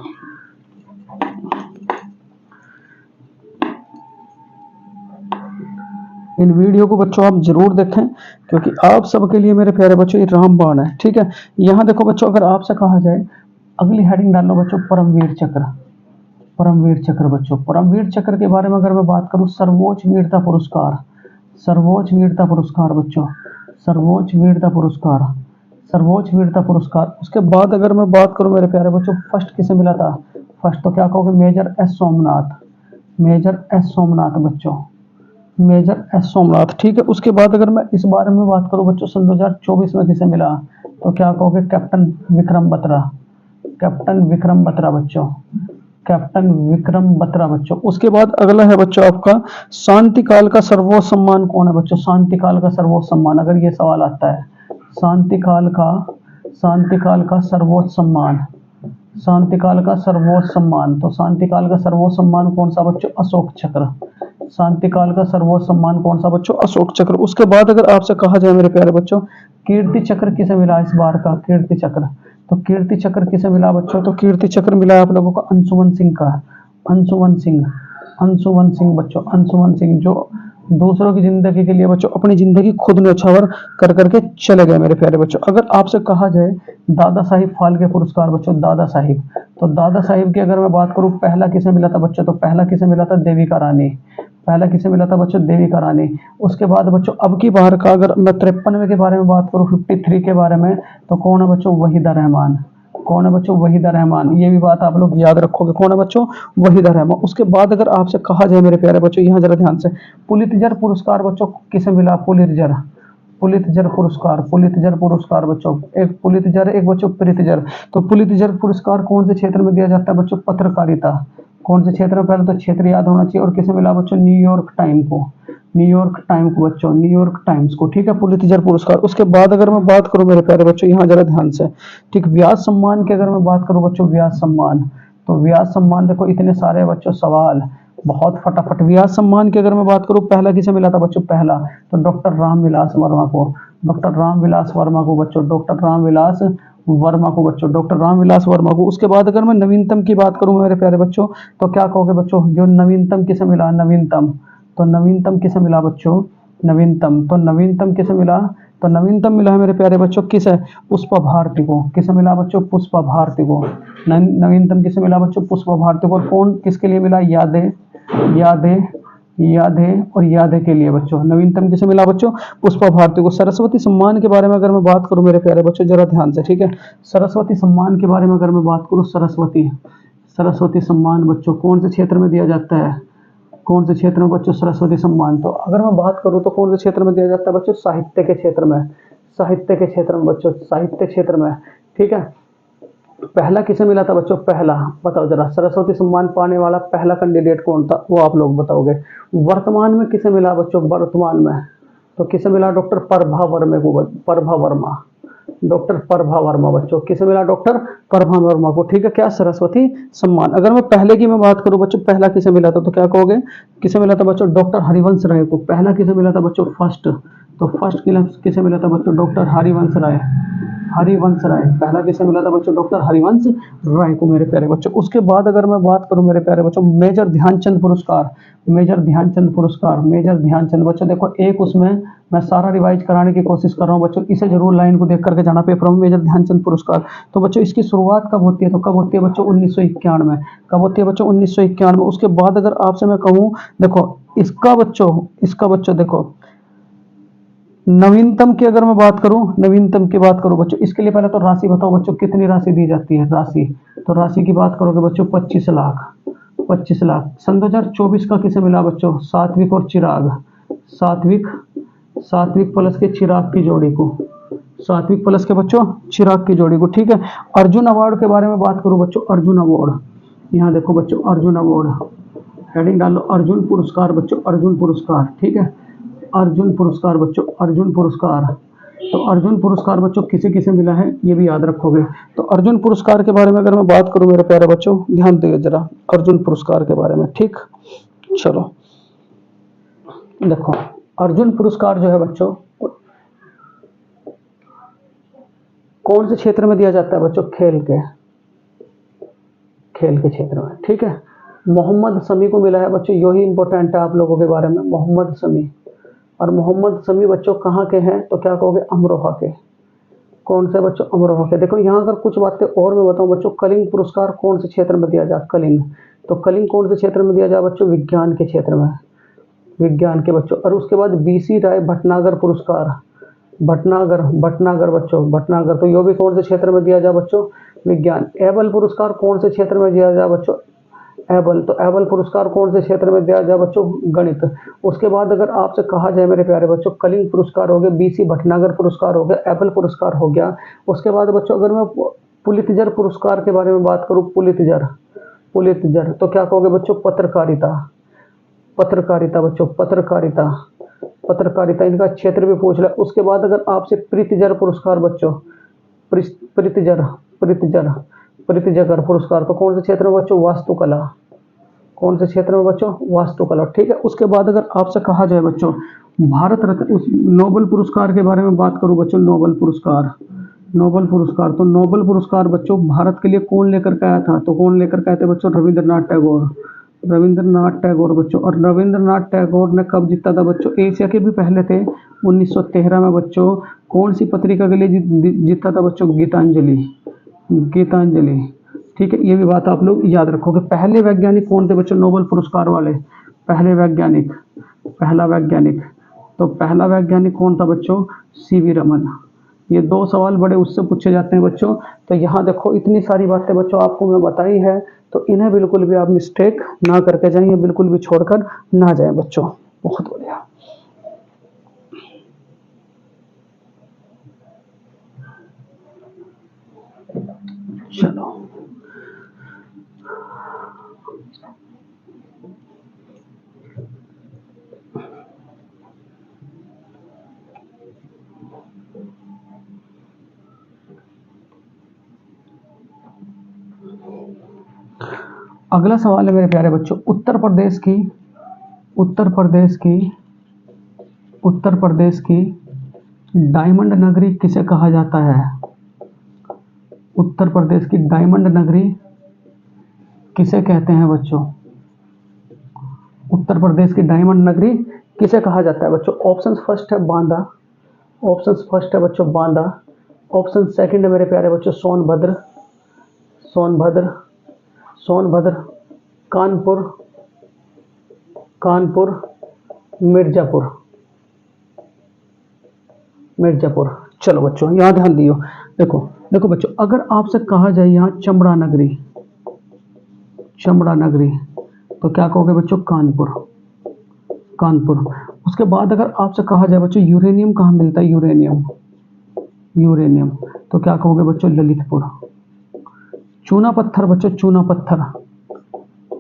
इन वीडियो को बच्चों आप जरूर देखें, क्योंकि आप सबके लिए मेरे प्यारे बच्चों ये रामबाण है। ठीक है, यहाँ देखो बच्चों अगर आपसे कहा जाए, अगली हेडिंग डाल लो बच्चों परमवीर चक्र, परमवीर चक्र बच्चों। परमवीर चक्र के बारे में अगर मैं बात करूं, सर्वोच्च वीरता पुरस्कार, सर्वोच्च वीरता पुरस्कार बच्चों, सर्वोच्च वीरता पुरस्कार, सर्वोच्च वीरता पुरस्कार। उसके बाद अगर मैं बात करूं मेरे प्यारे बच्चों, फर्स्ट किसे मिला था? फर्स्ट तो क्या कहोगे? Major S Somnath, major S Somnath बच्चों, मेजर एस सोमनाथ। ठीक है, उसके बाद अगर मैं इस बारे में बात करूं बच्चों, सन 2024 में किसे मिला? तो क्या कहोगे? कैप्टन विक्रम बत्रा, कैप्टन विक्रम बत्रा बच्चों, कैप्टन विक्रम बत्रा बच्चों। उसके बाद अगला है बच्चों आपका शांति काल का सर्वोच्च सम्मान कौन है बच्चों? शांति काल का सर्वोच्च सम्मान, अगर ये सवाल आता है, शांति काल का, शांति काल का सर्वोच्च सम्मान, शांति काल का सर्वोच्च सम्मान। तो शांति काल का सर्वोच्च सम्मान कौन सा बच्चों? अशोक चक्र। शांति काल का सर्वोच्च सम्मान कौन सा बच्चों? अशोक चक्र। उसके बाद अगर आपसे कहा जाए मेरे प्यारे बच्चों, कीर्ति चक्र किसे मिला इस बार का? कीर्ति चक्र, तो कीर्ति चक्र किसे मिला बच्चों? तो कीर्ति चक्र मिला आप लोगों को अंशुमन सिंह का, अंशुमन सिंह, अंशुमन सिंह बच्चों, अंशुमन सिंह, जो दूसरों की जिंदगी के लिए बच्चों अपनी जिंदगी खुद न्यौछावर कर करके चले गए मेरे प्यारे बच्चों। अगर आपसे कहा जाए दादा साहिब फाल्के पुरस्कार बच्चों, दादा साहिब, तो दादा साहिब की अगर मैं बात करूं, पहला किसे मिला था बच्चों, तो पहला किसे मिला था, देविका रानी। पहला किसे मिला था बच्चों, देविका रानी। उसके बाद बच्चों अब की बार का अगर मैं 53वें के बारे में बात करूं, 53 के बारे में, तो कौन है बच्चों, वहीदा रहमान। कौन है बच्चों, वहीदा रहमान। ये भी बात आप लोग याद रखोगे, कौन है बच्चों, वहीदा रहमान। उसके बाद अगर आपसे कहा जाए मेरे प्यारे बच्चों, यहाँ जरा ध्यान से, पुलित्जर पुरस्कार बच्चों किसे मिला, पुलित्जर। पुलित्जर पुरस्कार, पुलित्जर पुरस्कार बच्चों, एक पुलित्जर, एक बच्चों प्रित्जर। तो पुलित्जर पुरस्कार कौन से क्षेत्र में दिया जाता है बच्चों, पत्रकारिता। कौन से क्षेत्र में, पहले तो क्षेत्र याद होना चाहिए। और किसे मिला बच्चों, न्यूयॉर्क टाइम को। न्यूयॉर्क टाइम को बच्चों, न्यूयॉर्क टाइम्स को, ठीक है, पुलित्जर पुरस्कार। उसके बाद अगर मैं बात करूं मेरे प्यारे बच्चों, यहाँ जरा ध्यान से, ठीक, व्यास सम्मान की अगर मैं बात करूं बच्चों, व्यास सम्मान। तो व्यास सम्मान देखो, इतने सारे बच्चों सवाल, बहुत फटाफट। व्यास सम्मान की अगर मैं बात करूं, पहला किसे मिला था बच्चों, पहला तो डॉक्टर रामविलास वर्मा को। डॉक्टर रामविलास वर्मा को बच्चों, डॉक्टर रामविलास वर्मा को बच्चों, डॉक्टर रामविलास वर्मा को। उसके बाद अगर मैं नवीनतम की बात करूं मेरे प्यारे बच्चों, तो क्या कहोगे बच्चों, जो नवीनतम किसे मिला, नवीनतम। तो नवीनतम किसे मिला बच्चों, नवीनतम। तो नवीनतम किसे मिला, तो नवीनतम मिला है मेरे प्यारे बच्चों, किसे, पुष्पा भारती को। किसे मिला बच्चों, पुष्पा भारती को। नवीनतम किसे मिला बच्चों, पुष्पा भारती को। और कौन किसके लिए मिला, यादें, यादें, यादें और यादें के लिए बच्चों। नवीनतम किसे मिला बच्चों, पुष्पा भारती को। सरस्वती सम्मान के बारे में अगर मैं बात करूं मेरे प्यारे बच्चों, जरा ध्यान से, ठीक है, सरस्वती सम्मान के बारे में अगर मैं बात करूं, सरस्वती, सरस्वती सम्मान बच्चों कौन से क्षेत्र में दिया जाता है, कौन से क्षेत्र में बच्चों, सरस्वती सम्मान। तो अगर मैं बात करूं तो कौन से क्षेत्र में दिया जाता है बच्चों, साहित्य के क्षेत्र में। साहित्य के क्षेत्र में बच्चों, साहित्य क्षेत्र में, ठीक है। पहला किसे मिला था बच्चों, पहला, बताओ जरा, सरस्वती सम्मान पाने वाला पहला कैंडिडेट कौन था, वो आप लोग बताओगे। वर्तमान में किसे मिला बच्चों, वर्तमान में, तो किसे मिला, डॉक्टर प्रभा वर्मा को, प्रभा वर्मा। डॉक्टर प्रभा वर्मा बच्चों, किसे मिला, डॉक्टर प्रभा वर्मा को, ठीक है, क्या, सरस्वती सम्मान। अगर मैं पहले की मैं बात करूं बच्चों, पहला किसे मिला था, तो क्या कहोगे, किसे मिला था बच्चों, डॉक्टर हरिवंश राय को। पहला किसे मिला था बच्चों, फर्स्ट, तो फर्स्ट किसे मिला था बच्चों, डॉक्टर हरिवंश राय। हरिवंश राय, पहला किसे मिला था बच्चों, डॉक्टर हरिवंश राय को मेरे प्यारे बच्चों। उसके बाद अगर मैं बात करूं मेरे प्यारे बच्चों, मेजर ध्यानचंद पुरस्कार। मेजर ध्यानचंद पुरस्कार, मेजर ध्यानचंद बच्चों देखो, एक उसमें मैं सारा रिवाइज कराने की कोशिश कर रहा हूं बच्चों, इसे जरूर लाइन को देख करके जाना पेपर में। मेजर ध्यानचंद पुरस्कार, तो बच्चों इसकी शुरुआत कब होती है, तो कब होती है बच्चों, 1991। कब होती है बच्चों, 1991। उसके बाद अगर आपसे मैं कहूं, देखो इसका बच्चों देखो, नवीनतम की अगर मैं बात करूं, नवीनतम की बात करूं बच्चों, इसके लिए पहले तो राशि बताओ बच्चों, कितनी राशि दी जाती है, राशि। तो राशि की बात करोगे बच्चों, 25 लाख, 25 लाख। सन 2024 का किसे मिला बच्चों, सात्विक और चिराग। सात्विक, सात्विक प्लस के चिराग की जोड़ी को। सात्विक प्लस के बच्चों चिराग की जोड़ी को, ठीक है। अर्जुन अवार्ड के बारे में बात करूं बच्चों, अर्जुन अवार्ड, यहाँ देखो बच्चों, अर्जुन अवार्ड, हेडिंग डालो, अर्जुन पुरस्कार बच्चों, अर्जुन पुरस्कार, ठीक है। अर्जुन पुरस्कार बच्चों, अर्जुन पुरस्कार। तो अर्जुन पुरस्कार बच्चों किसे किसे मिला है, ये भी याद रखोगे। तो अर्जुन पुरस्कार के बारे में अगर मैं बात करूं मेरे प्यारे बच्चों, ध्यान दें जरा अर्जुन पुरस्कार के बारे में, ठीक। चलो देखो, अर्जुन पुरस्कार जो है बच्चों, कौन से क्षेत्र में दिया जाता है बच्चों, खेल के, खेल के क्षेत्र में, ठीक है। मोहम्मद शमी को मिला है बच्चों, यही इंपॉर्टेंट है आप लोगों के बारे में, मोहम्मद शमी। और मोहम्मद शमी बच्चों कहाँ के हैं, तो क्या कहोगे, अमरोहा के। कौन से बच्चों, अमरोहा के। देखो यहाँ अगर कुछ बातें और मैं बताऊं बच्चों, कलिंग पुरस्कार कौन से क्षेत्र में दिया जाए, कलिंग। तो कलिंग कौन से क्षेत्र में दिया जाए बच्चों, विज्ञान के क्षेत्र में, विज्ञान के बच्चों। और उसके बाद बीसी राय भटनागर पुरस्कार, भटनागर, भटनागर बच्चों, भटनागर। तो ये भी कौन से क्षेत्र में दिया जाए बच्चों, विज्ञान। एबल पुरस्कार कौन से क्षेत्र में दिया जाए बच्चों, एबल। तो एबल पुरस्कार कौन से क्षेत्र में दिया जाए बच्चों, गणित। उसके बाद अगर आपसे कहा जाए मेरे प्यारे बच्चों, कलिंग पुरस्कार हो गया, बीसी भटनागर पुरस्कार हो गया, एबल पुरस्कार हो गया। उसके बाद बच्चों अगर मैं पुलित्जर पुरस्कार के बारे में बात करूं, पुलित्जर, पुलित्जर, तो क्या कहोगे बच्चों, पत्रकारिता, पत्रकारिता बच्चों, पत्रकारिता, पत्रकारिता, इनका क्षेत्र भी पूछ लिया। उसके बाद अगर आपसे प्रीतिजर पुरस्कार बच्चों, प्रीतिजर, प्रीतिजर, प्रीतिजर पुरस्कार, तो कौन से क्षेत्र में बच्चों, वास्तुकला। कौन से क्षेत्र में बच्चों, वास्तुकला, ठीक है। उसके बाद अगर आपसे कहा जाए बच्चों, भारत रत्न, उस नोबल पुरस्कार के बारे में बात करूं बच्चों, नोबल पुरस्कार, नोबल पुरस्कार। तो नोबल पुरस्कार बच्चों भारत के लिए कौन लेकर के आया था, तो कौन लेकर के आए थे बच्चों, रविंद्रनाथ टैगोर, रविंद्रनाथ टैगोर बच्चों। और रविंद्रनाथ टैगोर ने कब जीता था बच्चों, एशिया के भी पहले थे, 1913 में बच्चों। कौन सी पत्रिका के लिए जीता था बच्चों, गीतांजलि, गीतांजलि, ठीक है, ये भी बात आप लोग याद रखोगे। पहले वैज्ञानिक कौन थे बच्चों नोबेल पुरस्कार वाले? पहले वैज्ञानिक, पहला वैज्ञानिक, तो पहला वैज्ञानिक कौन था बच्चों? सीवी रमन। ये 2 सवाल बड़े उससे पूछे जाते हैं बच्चों। तो यहाँ देखो इतनी सारी बातें बच्चों आपको मैं बताई है, तो इन्हें बिल्कुल भी आप मिस्टेक ना करके जाएं, बिल्कुल भी छोड़कर ना जाएं बच्चों। बहुत बढ़िया। चलो अगला सवाल है मेरे प्यारे बच्चों, उत्तर प्रदेश की, उत्तर प्रदेश की, उत्तर प्रदेश की डायमंड नगरी किसे कहा जाता है? उत्तर प्रदेश की डायमंड नगरी किसे कहते हैं बच्चों? उत्तर प्रदेश की डायमंड नगरी किसे कहा जाता है बच्चों? ऑप्शन फर्स्ट है बांदा, ऑप्शन फर्स्ट है बच्चों बांदा, ऑप्शन सेकंड है मेरे प्यारे बच्चों सोनभद्र, सोनभद्र, सोनभद्र, कानपुर, कानपुर, मिर्जापुर, मिर्जापुर। चलो बच्चों यहाँ ध्यान दियो। देखो देखो बच्चों, अगर आपसे कहा जाए यहाँ चमड़ा नगरी, चमड़ा नगरी, तो क्या कहोगे बच्चों? कानपुर, कानपुर। उसके बाद अगर आपसे कहा जाए बच्चों यूरेनियम कहाँ मिलता है? यूरेनियम, यूरेनियम, तो क्या कहोगे बच्चों? ललितपुर। चूना पत्थर बच्चों, चूना पत्थर,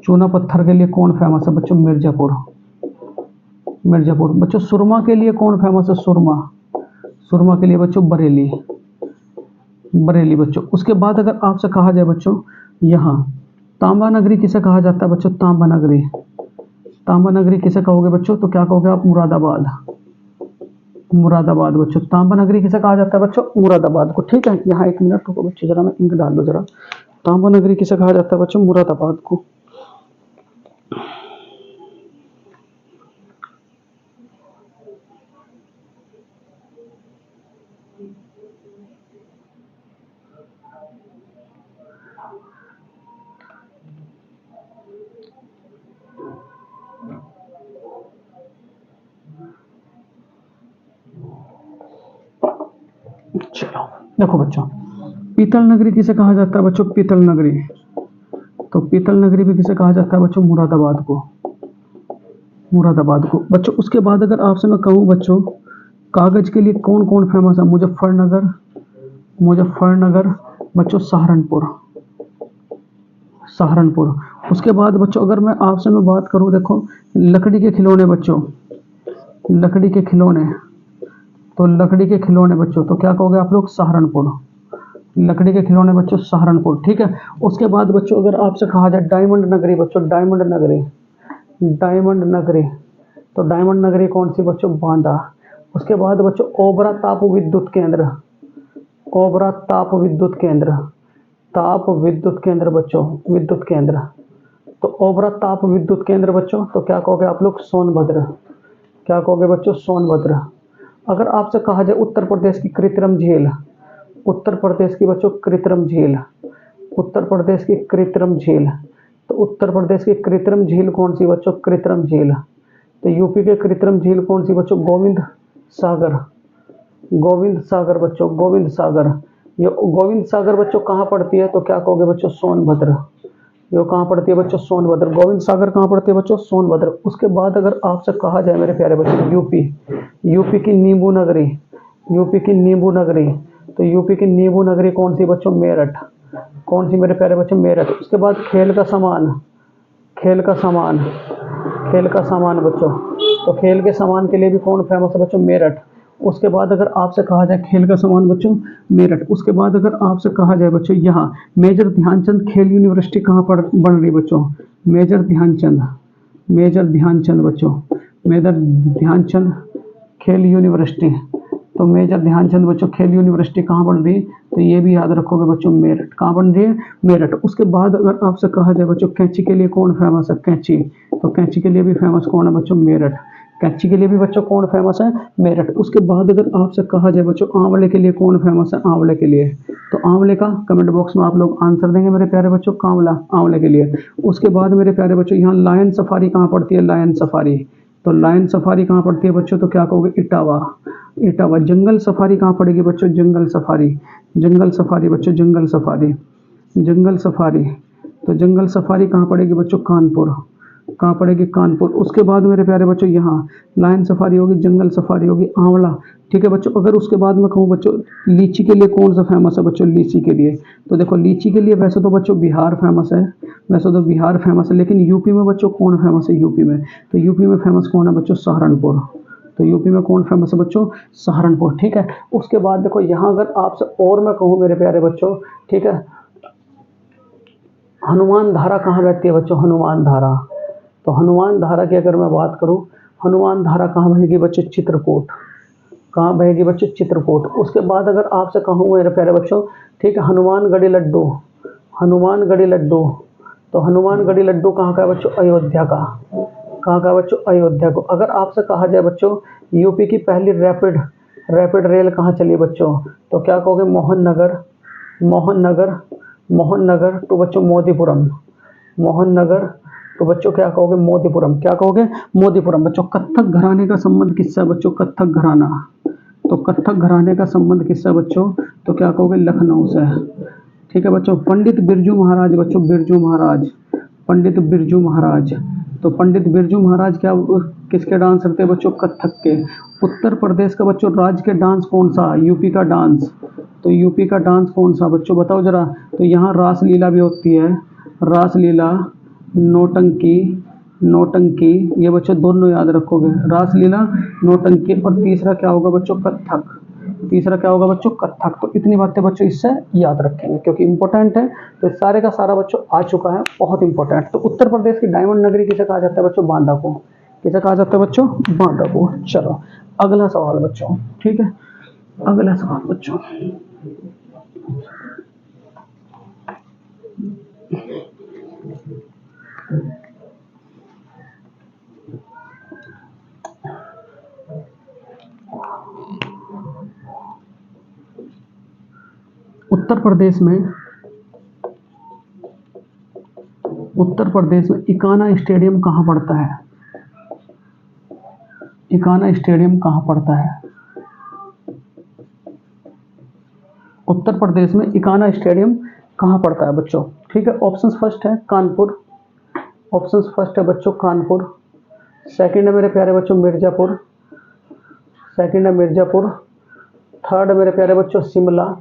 चूना पत्थर के लिए कौन फेमस है बच्चों? मिर्जापुर, मिर्जापुर। बच्चों सुरमा के लिए कौन फेमस है? सुरमा, सुरमा के लिए बच्चों बरेली, बरेली बच्चों। उसके बाद अगर आपसे कहा जाए बच्चों यहाँ तांबा नगरी किसे कहा जाता है बच्चों? तांबा नगरी, तांबा नगरी किसे कहोगे बच्चों? तो क्या कहोगे आप? मुरादाबाद, मुरादाबाद बच्चों। तांबा नगरी किसे कहा जाता है बच्चों? मुरादाबाद को। ठीक है, यहाँ 1 मिनट रुको बच्चों, जरा मैं इंक डाल लो जरा। तांबा नगरी किसे कहा जाता है बच्चों? मुरादाबाद को। चलो देखो बच्चों, पीतल नगरी किसे कहा जाता है बच्चों? पीतल नगरी, तो पीतल नगरी भी किसे कहा जाता है बच्चों? मुरादाबाद को, मुरादाबाद को बच्चों। उसके बाद अगर आपसे मैं कहूँ बच्चों कागज के लिए कौन कौन फेमस है? मुजफ्फरनगर, मुजफ्फरनगर बच्चों, सहारनपुर, सहारनपुर। उसके बाद बच्चों अगर मैं आपसे मैं बात करूँ, देखो लकड़ी के खिलौने बच्चों, लकड़ी के खिलौने, तो लकड़ी के खिलौने बच्चों, तो क्या कहोगे आप लोग? सहारनपुर, लकड़ी के खिलौने बच्चों सहारनपुर। ठीक है, उसके बाद बच्चों अगर आपसे कहा जाए डायमंड नगरी बच्चों, डायमंड नगरी, डायमंड नगरी, तो डायमंड नगरी कौन सी बच्चों? बांदा। उसके बाद बच्चों ओबरा ताप विद्युत केंद्र, ओबरा ताप विद्युत केंद्र, ताप विद्युत केंद्र बच्चों, विद्युत केंद्र, तो ओबरा ताप विद्युत केंद्र बच्चों, तो क्या कहोगे आप लोग? सोनभद्र, क्या कहोगे बच्चों? सोनभद्र। अगर आपसे कहा जाए उत्तर प्रदेश की कृत्रिम झील, उत्तर प्रदेश की बच्चों कृत्रिम झील, उत्तर प्रदेश की कृत्रिम झील, तो उत्तर प्रदेश की कृत्रिम झील कौन सी बच्चों? कृत्रिम झील, तो यूपी के कृत्रिम झील कौन सी बच्चों? गोविंद सागर, गोविंद सागर बच्चों, गोविंद सागर। ये गोविंद सागर बच्चों कहाँ पड़ती है? तो क्या कहोगे बच्चों? सोनभद्र। ये कहाँ पड़ती है बच्चों? सोनभद्र। गोविंद सागर कहाँ पड़ती है बच्चों? सोनभद्र। उसके बाद अगर आपसे कहा जाए मेरे प्यारे बच्चों यूपी, यूपी की नींबू नगरी, यूपी की नींबू नगरी, तो यूपी की नींबू नगरी कौन सी बच्चों? मेरठ, कौन सी मेरे प्यारे बच्चों? मेरठ। उसके बाद खेल का सामान, खेल का सामान, खेल का सामान बच्चों, तो खेल के सामान के लिए भी कौन फेमस है बच्चों? मेरठ। उसके बाद अगर आपसे कहा जाए खेल का सामान बच्चों, मेरठ। उसके बाद अगर आपसे कहा जाए बच्चों यहाँ मेजर ध्यानचंद खेल यूनिवर्सिटी कहाँ पर बन रही बच्चों? मेजर ध्यानचंद, मेजर ध्यानचंद बच्चों, मेजर ध्यानचंद खेल यूनिवर्सिटी, तो मेजर ध्यानचंद बच्चों खेल यूनिवर्सिटी कहाँ बन रही है? तो ये भी याद रखोगे बच्चों, मेरठ। कहाँ बन रही है? मेरठ। उसके बाद अगर आपसे कहा जाए बच्चों कैंची के लिए कौन फेमस है? कैंची, तो कैंची के लिए भी फेमस कौन है बच्चों? मेरठ। कैंची के लिए भी बच्चों कौन फेमस है? मेरठ। उसके बाद अगर आपसे कहा जाए बच्चों आंवले के लिए कौन फेमस है? आंवले के लिए, तो आंवले का कमेंट बॉक्स में आप लोग आंसर देंगे मेरे प्यारे बच्चों, कांवला, आंवले के लिए। उसके बाद मेरे प्यारे बच्चों यहाँ लायन सफारी कहाँ पड़ती है? Lion safari. तो लायन सफारी कहाँ पड़ती है बच्चों? तो क्या कहोगे? इटावा। इटावा। जंगल सफारी कहाँ पड़ेगी बच्चों? जंगल सफारी। जंगल सफारी बच्चों, जंगल सफारी। जंगल सफारी। तो जंगल सफारी कहाँ पड़ेगी बच्चों? कानपुर। कहाँ पड़ेगी? कानपुर। उसके बाद मेरे प्यारे बच्चों यहाँ लायन सफारी होगी, जंगल सफारी होगी, आंवला। ठीक है बच्चों। अगर उसके बाद मैं कहूँ बच्चों लीची के लिए कौन सा फेमस है बच्चों? लीची के लिए, तो देखो लीची के लिए वैसे तो बच्चों बिहार फेमस है, वैसे तो बिहार फेमस है, लेकिन यूपी में बच्चों कौन फेमस है? यूपी में, तो यूपी में फेमस कौन है बच्चों? सहारनपुर। तो यूपी में कौन फेमस है बच्चों? सहारनपुर। ठीक है। उसके बाद देखो यहाँ अगर आपसे और मैं कहूँ मेरे प्यारे बच्चों, ठीक है, हनुमान धारा कहाँ बहती है बच्चों? हनुमान धारा। तो हनुमान धारा की अगर मैं बात करूं, हनुमान धारा कहाँ बहेगी बच्चों? चित्रकूट। कहाँ बहेगी बच्चों? चित्रकूट। उसके बाद अगर आपसे कहूँ मेरे प्यारे बच्चों, ठीक है, हनुमानगढ़ी लड्डू। हनुमानगढ़ी लड्डू। तो हनुमानगढ़ी लड्डू कहाँ का है बच्चों? अयोध्या का। कहाँ का है बच्चों? अयोध्या को। अगर आपसे कहा जाए बच्चों यूपी की पहली रैपिड रैपिड रेल कहाँ चली बच्चों? तो क्या कहोगे? मोहन नगर। मोहन नगर। मोहन नगर टू बच्चों मोदीपुरम। मोहन नगर तो बच्चों क्या कहोगे? मोदीपुरम। क्या कहोगे? मोदीपुरम। बच्चों कत्थक घराने का संबंध किससे है बच्चों? कत्थक घराना। तो कत्थक घराने का संबंध किससे है बच्चों? तो क्या कहोगे? लखनऊ से। ठीक है बच्चों। पंडित बिरजू महाराज बच्चों, बिरजू महाराज, पंडित बिरजू महाराज। तो पंडित बिरजू महाराज क्या किसके डांसर थे बच्चों? कत्थक के। उत्तर प्रदेश का बच्चों राज्य के डांस कौन सा? यूपी का डांस। तो यूपी का डांस कौन सा बच्चों? बताओ जरा। तो यहाँ रासलीला भी होती है, रासलीला, नौटंकी। नौटंकी ये बच्चों दोनों याद रखोगे, रासलीला, नौटंकी। और तीसरा क्या होगा बच्चों? कत्थक। तीसरा क्या होगा बच्चों? कत्थक। तो इतनी बातें बच्चों इससे याद रखेंगे क्योंकि इंपॉर्टेंट है। तो सारे का सारा बच्चों आ चुका है, बहुत इंपॉर्टेंट। तो उत्तर प्रदेश की डायमंड नगरी किसे कहा जाता है बच्चों? बांदा को। किसे कहा जाता है बच्चों? बांदा को। चलो अगला सवाल बच्चों। ठीक है, अगला सवाल बच्चों। उत्तर प्रदेश में, उत्तर प्रदेश में इकाना स्टेडियम कहाँ पड़ता है? इकाना स्टेडियम कहाँ पड़ता है? उत्तर प्रदेश में इकाना स्टेडियम कहाँ पड़ता है बच्चों? ठीक है। ऑप्शन फर्स्ट है कानपुर। ऑप्शन फर्स्ट है बच्चों कानपुर। सेकंड है मेरे प्यारे बच्चों मिर्जापुर। सेकंड है मिर्जापुर। थर्ड है मेरे प्यारे बच्चों शिमला।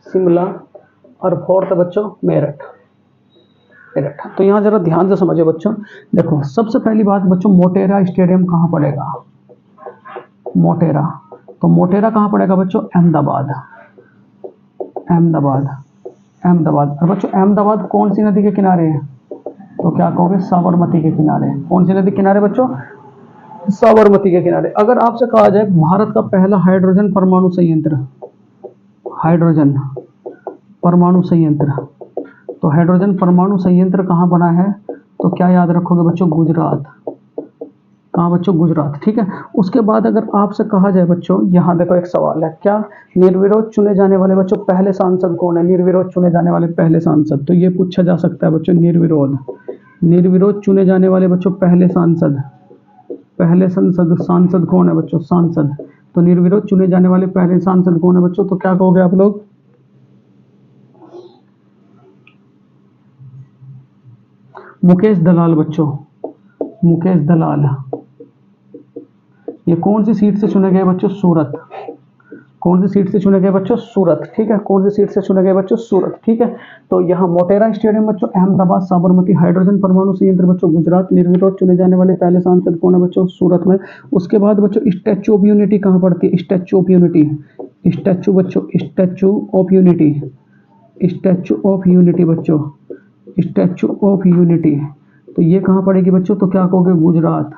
शिमला। और फोर्थ है बच्चों मेरठ। मेरठ। तो यहाँ जरा ध्यान से समझिए बच्चों। देखो सबसे पहली बात बच्चों, मोटेरा स्टेडियम कहाँ पड़ेगा? मोटेरा। तो मोटेरा कहाँ पड़ेगा बच्चों? अहमदाबाद। अहमदाबाद। अहमदाबाद। और बच्चों अहमदाबाद कौन सी नदी के किनारे है? तो क्या कहोगे? साबरमती के किनारे। कौन सी नदी के किनारे बच्चों? साबरमती के किनारे। अगर आपसे कहा जाए भारत का पहला हाइड्रोजन परमाणु संयंत्र, हाइड्रोजन परमाणु संयंत्र, तो हाइड्रोजन परमाणु संयंत्र कहाँ बना है? तो क्या याद रखोगे बच्चों? गुजरात। कहाँ बच्चों? गुजरात। ठीक है। उसके बाद अगर आपसे कहा जाए बच्चों, यहाँ देखो एक सवाल है, क्या निर्विरोध चुने जाने वाले बच्चों पहले सांसद कौन है? निर्विरोध चुने जाने वाले पहले सांसद, तो ये पूछा जा सकता है बच्चों। निर्विरोध, निर्विरोध चुने जाने वाले बच्चों पहले सांसद, पहले सांसद, सांसद कौन है बच्चों? सांसद। तो निर्विरोध चुने जाने वाले पहले सांसद कौन है बच्चों? तो क्या कहोगे आप लोग? मुकेश दलाल बच्चों, मुकेश दलाल। ये कौन सी सीट से चुने गए बच्चों? सूरत। कौन सी सीट से चुने गए बच्चों? सूरत। ठीक है। कौन सी सीट से चुने गए बच्चों? सूरत। ठीक है। तो यहाँ मोटेरा स्टेडियम बच्चों अहमदाबाद, साबरमती, हाइड्रोजन परमाणु संयंत्र बच्चों गुजरात, निर्विरोध चुने जाने वाले पहले सांसद कौन है बच्चों? सूरत में। उसके बाद बच्चों स्टैच्यू ऑफ यूनिटी कहाँ पड़ती है? स्टैच्यू ऑफ यूनिटी, स्टैच्यू बच्चों, statue of unity, statue of unity बच्चों, स्टैच्यू ऑफ यूनिटी। तो ये कहाँ पड़ेगी बच्चों? तो क्या कहोगे? गुजरात।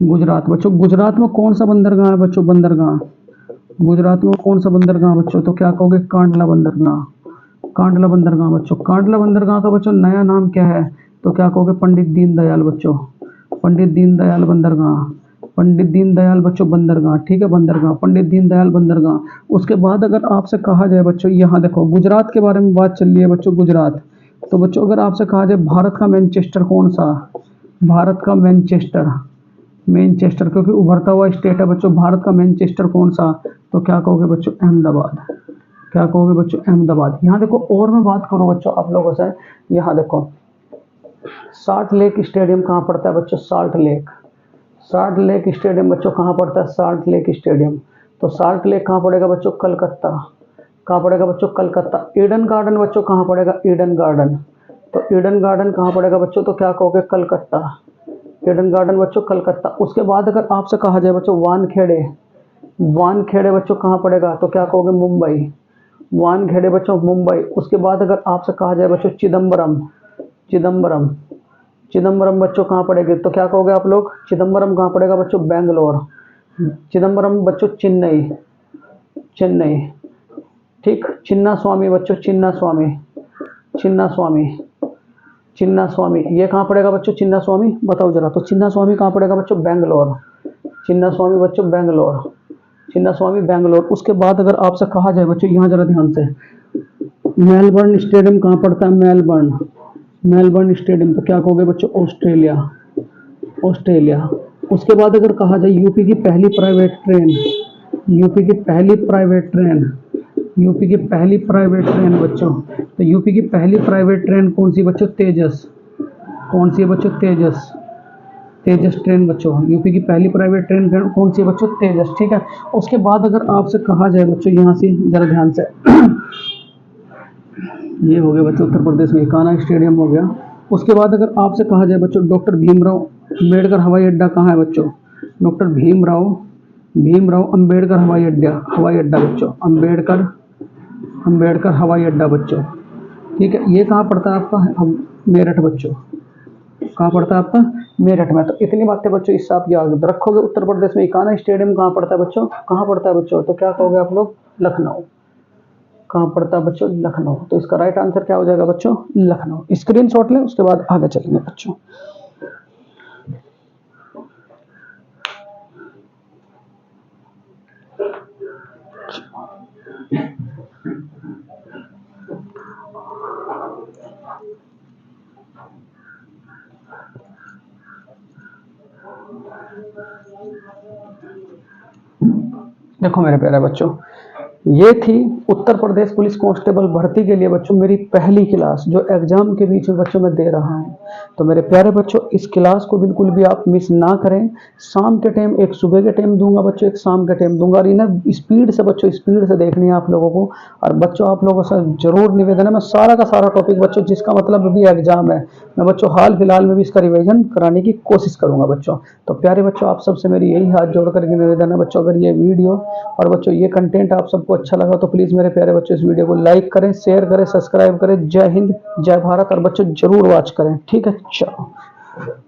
गुजरात बच्चों। गुजरात में कौन सा बंदरगाह है बच्चों? बंदरगाह। गुजरात में कौन सा बंदरगाह बच्चों? तो क्या कहोगे? कांडला बंदरगाह। कांडला बंदरगाह बच्चों। कांडला बंदरगाह का बच्चों नया नाम क्या है? तो क्या कहोगे? पंडित दीनदयाल बच्चों, पंडित दीनदयाल बंदरगाह, पंडित दीनदयाल बच्चों बंदरगाह, ठीक है बंदरगाह, पंडित दीनदयाल बंदरगाह। उसके बाद अगर आपसे कहा जाए बच्चों, यहाँ देखो गुजरात के बारे में बात चल रही है बच्चों, गुजरात। तो बच्चों अगर आपसे कहा जाए भारत का मैनचेस्टर कौन सा, भारत का मैनचेस्टर, मैनचेस्टर क्योंकि उभरता हुआ स्टेट है बच्चों, भारत का मैनचेस्टर कौन सा, तो क्या कहोगे बच्चों, अहमदाबाद। क्या कहोगे बच्चों, अहमदाबाद। यहाँ देखो और मैं बात करूँ बच्चों आप लोगों से, यहाँ देखो साल्ट लेक स्टेडियम कहाँ पड़ता है बच्चों, salt lake, salt lake stadium बच्चों कहाँ पड़ता है, साल्ट लेक स्टेडियम। तो साल्ट लेक कहाँ पड़ेगा बच्चों, कलकत्ता। कहाँ पड़ेगा बच्चों, कलकत्ता। ईडन गार्डन बच्चों कहाँ पड़ेगा, ईडन गार्डन। तो ईडन गार्डन कहाँ पड़ेगा बच्चों, तो क्या कहोगे, कलकत्ता। ईडन गार्डन बच्चों कलकत्ता। उसके बाद अगर आपसे कहा जाए बच्चों वानखेड़े, वानखेड़े बच्चों कहाँ पड़ेगा, तो क्या कहोगे, मुंबई। वानखेड़े बच्चों मुंबई। उसके बाद अगर आपसे कहा जाए बच्चों चिदम्बरम, चिदम्बरम, चिदम्बरम बच्चों कहाँ पड़ेगी, तो क्या कहोगे आप लोग, चिदम्बरम कहाँ पड़ेगा बच्चों, बेंगलोर। चिदम्बरम बच्चों चेन्नई, चेन्नई, ठीक। चिन्ना स्वामी बच्चों, चिन्ना स्वामी, चिन्ना स्वामी, चिन्ना स्वामी, ये कहाँ पड़ेगा बच्चों, चिन्ना स्वामी, बताओ जरा। तो चिन्ना स्वामी कहाँ पड़ेगा बच्चों, बेंगलोर। चिन्ना स्वामी बच्चों बेंगलोर, चिन्ना स्वामी बेंगलोर। उसके बाद अगर आपसे कहा जाए बच्चों, यहाँ जरा ध्यान से, मेलबर्न स्टेडियम कहाँ पड़ता है, मेलबर्न, मेलबर्न स्टेडियम। तो क्या कहोगे बच्चों, ऑस्ट्रेलिया, ऑस्ट्रेलिया। उसके बाद अगर कहा जाए यूपी की पहली प्राइवेट ट्रेन, यूपी की पहली प्राइवेट ट्रेन, यूपी की पहली प्राइवेट ट्रेन बच्चों, तो यूपी की पहली प्राइवेट ट्रेन कौन सी बच्चों, तेजस। कौन सी है बच्चों, तेजस, तेजस ट्रेन बच्चों। यूपी की पहली प्राइवेट ट्रेन कौन सी है बच्चों, तेजस, ठीक है। उसके बाद अगर आपसे कहा जाए बच्चों, यहाँ से जरा ध्यान से ये हो गया बच्चों उत्तर प्रदेश में कान्हा स्टेडियम हो गया। उसके बाद अगर आपसे कहा जाए बच्चों डॉक्टर भीमराव अम्बेडकर हवाई अड्डा कहाँ है बच्चों, डॉक्टर भीमराव, भीमराव अम्बेडकर हवाई अड्डा, हवाई अड्डा बच्चों, अम्बेडकर, अम्बेडकर हवाई अड्डा बच्चों, ठीक है। ये कहाँ पड़ता है आपका, मेरठ बच्चों। कहाँ पड़ता है आपका, मेरठ में। तो इतनी बातें बच्चों इससे आप याद रखोगे। उत्तर प्रदेश में कान्हा स्टेडियम कहाँ पड़ता है बच्चों, कहाँ पड़ता है बच्चों, तो क्या कहोगे आप लोग, लखनऊ। कहाँ पड़ता है बच्चों, लखनऊ। तो इसका राइट आंसर क्या हो जाएगा बच्चों, लखनऊ। स्क्रीनशॉट लें, उसके बाद आगे चलेंगे बच्चों। देखो मेरे प्यारे बच्चों, ये थी उत्तर प्रदेश पुलिस कांस्टेबल भर्ती के लिए बच्चों मेरी पहली क्लास, जो एग्जाम के बीच में बच्चों मैं दे रहा हूँ। तो मेरे प्यारे बच्चों इस क्लास को बिल्कुल भी आप मिस ना करें। शाम के टाइम एक सुबह के टाइम दूंगा बच्चों, एक शाम के टाइम दूंगा। और इन्हें स्पीड से बच्चों, स्पीड से देखनी है आप लोगों को। और बच्चों आप लोगों से जरूर निवेदन है, मैं सारा का सारा टॉपिक बच्चों, जिसका मतलब अभी एग्जाम है, मैं बच्चों हाल फिलहाल में भी इसका रिवीजन कराने की कोशिश करूंगा बच्चों। तो प्यारे बच्चों आप सबसे मेरी यही हाथ जोड़ करके निवेदन है बच्चों, अगर ये वीडियो और बच्चों ये कंटेंट आप सबको अच्छा लगा तो प्लीज़ मेरे प्यारे बच्चों इस वीडियो को लाइक करें, शेयर करें, सब्सक्राइब करें। जय हिंद, जय भारत। और बच्चों जरूर वॉच करें, ठीक है। चलो।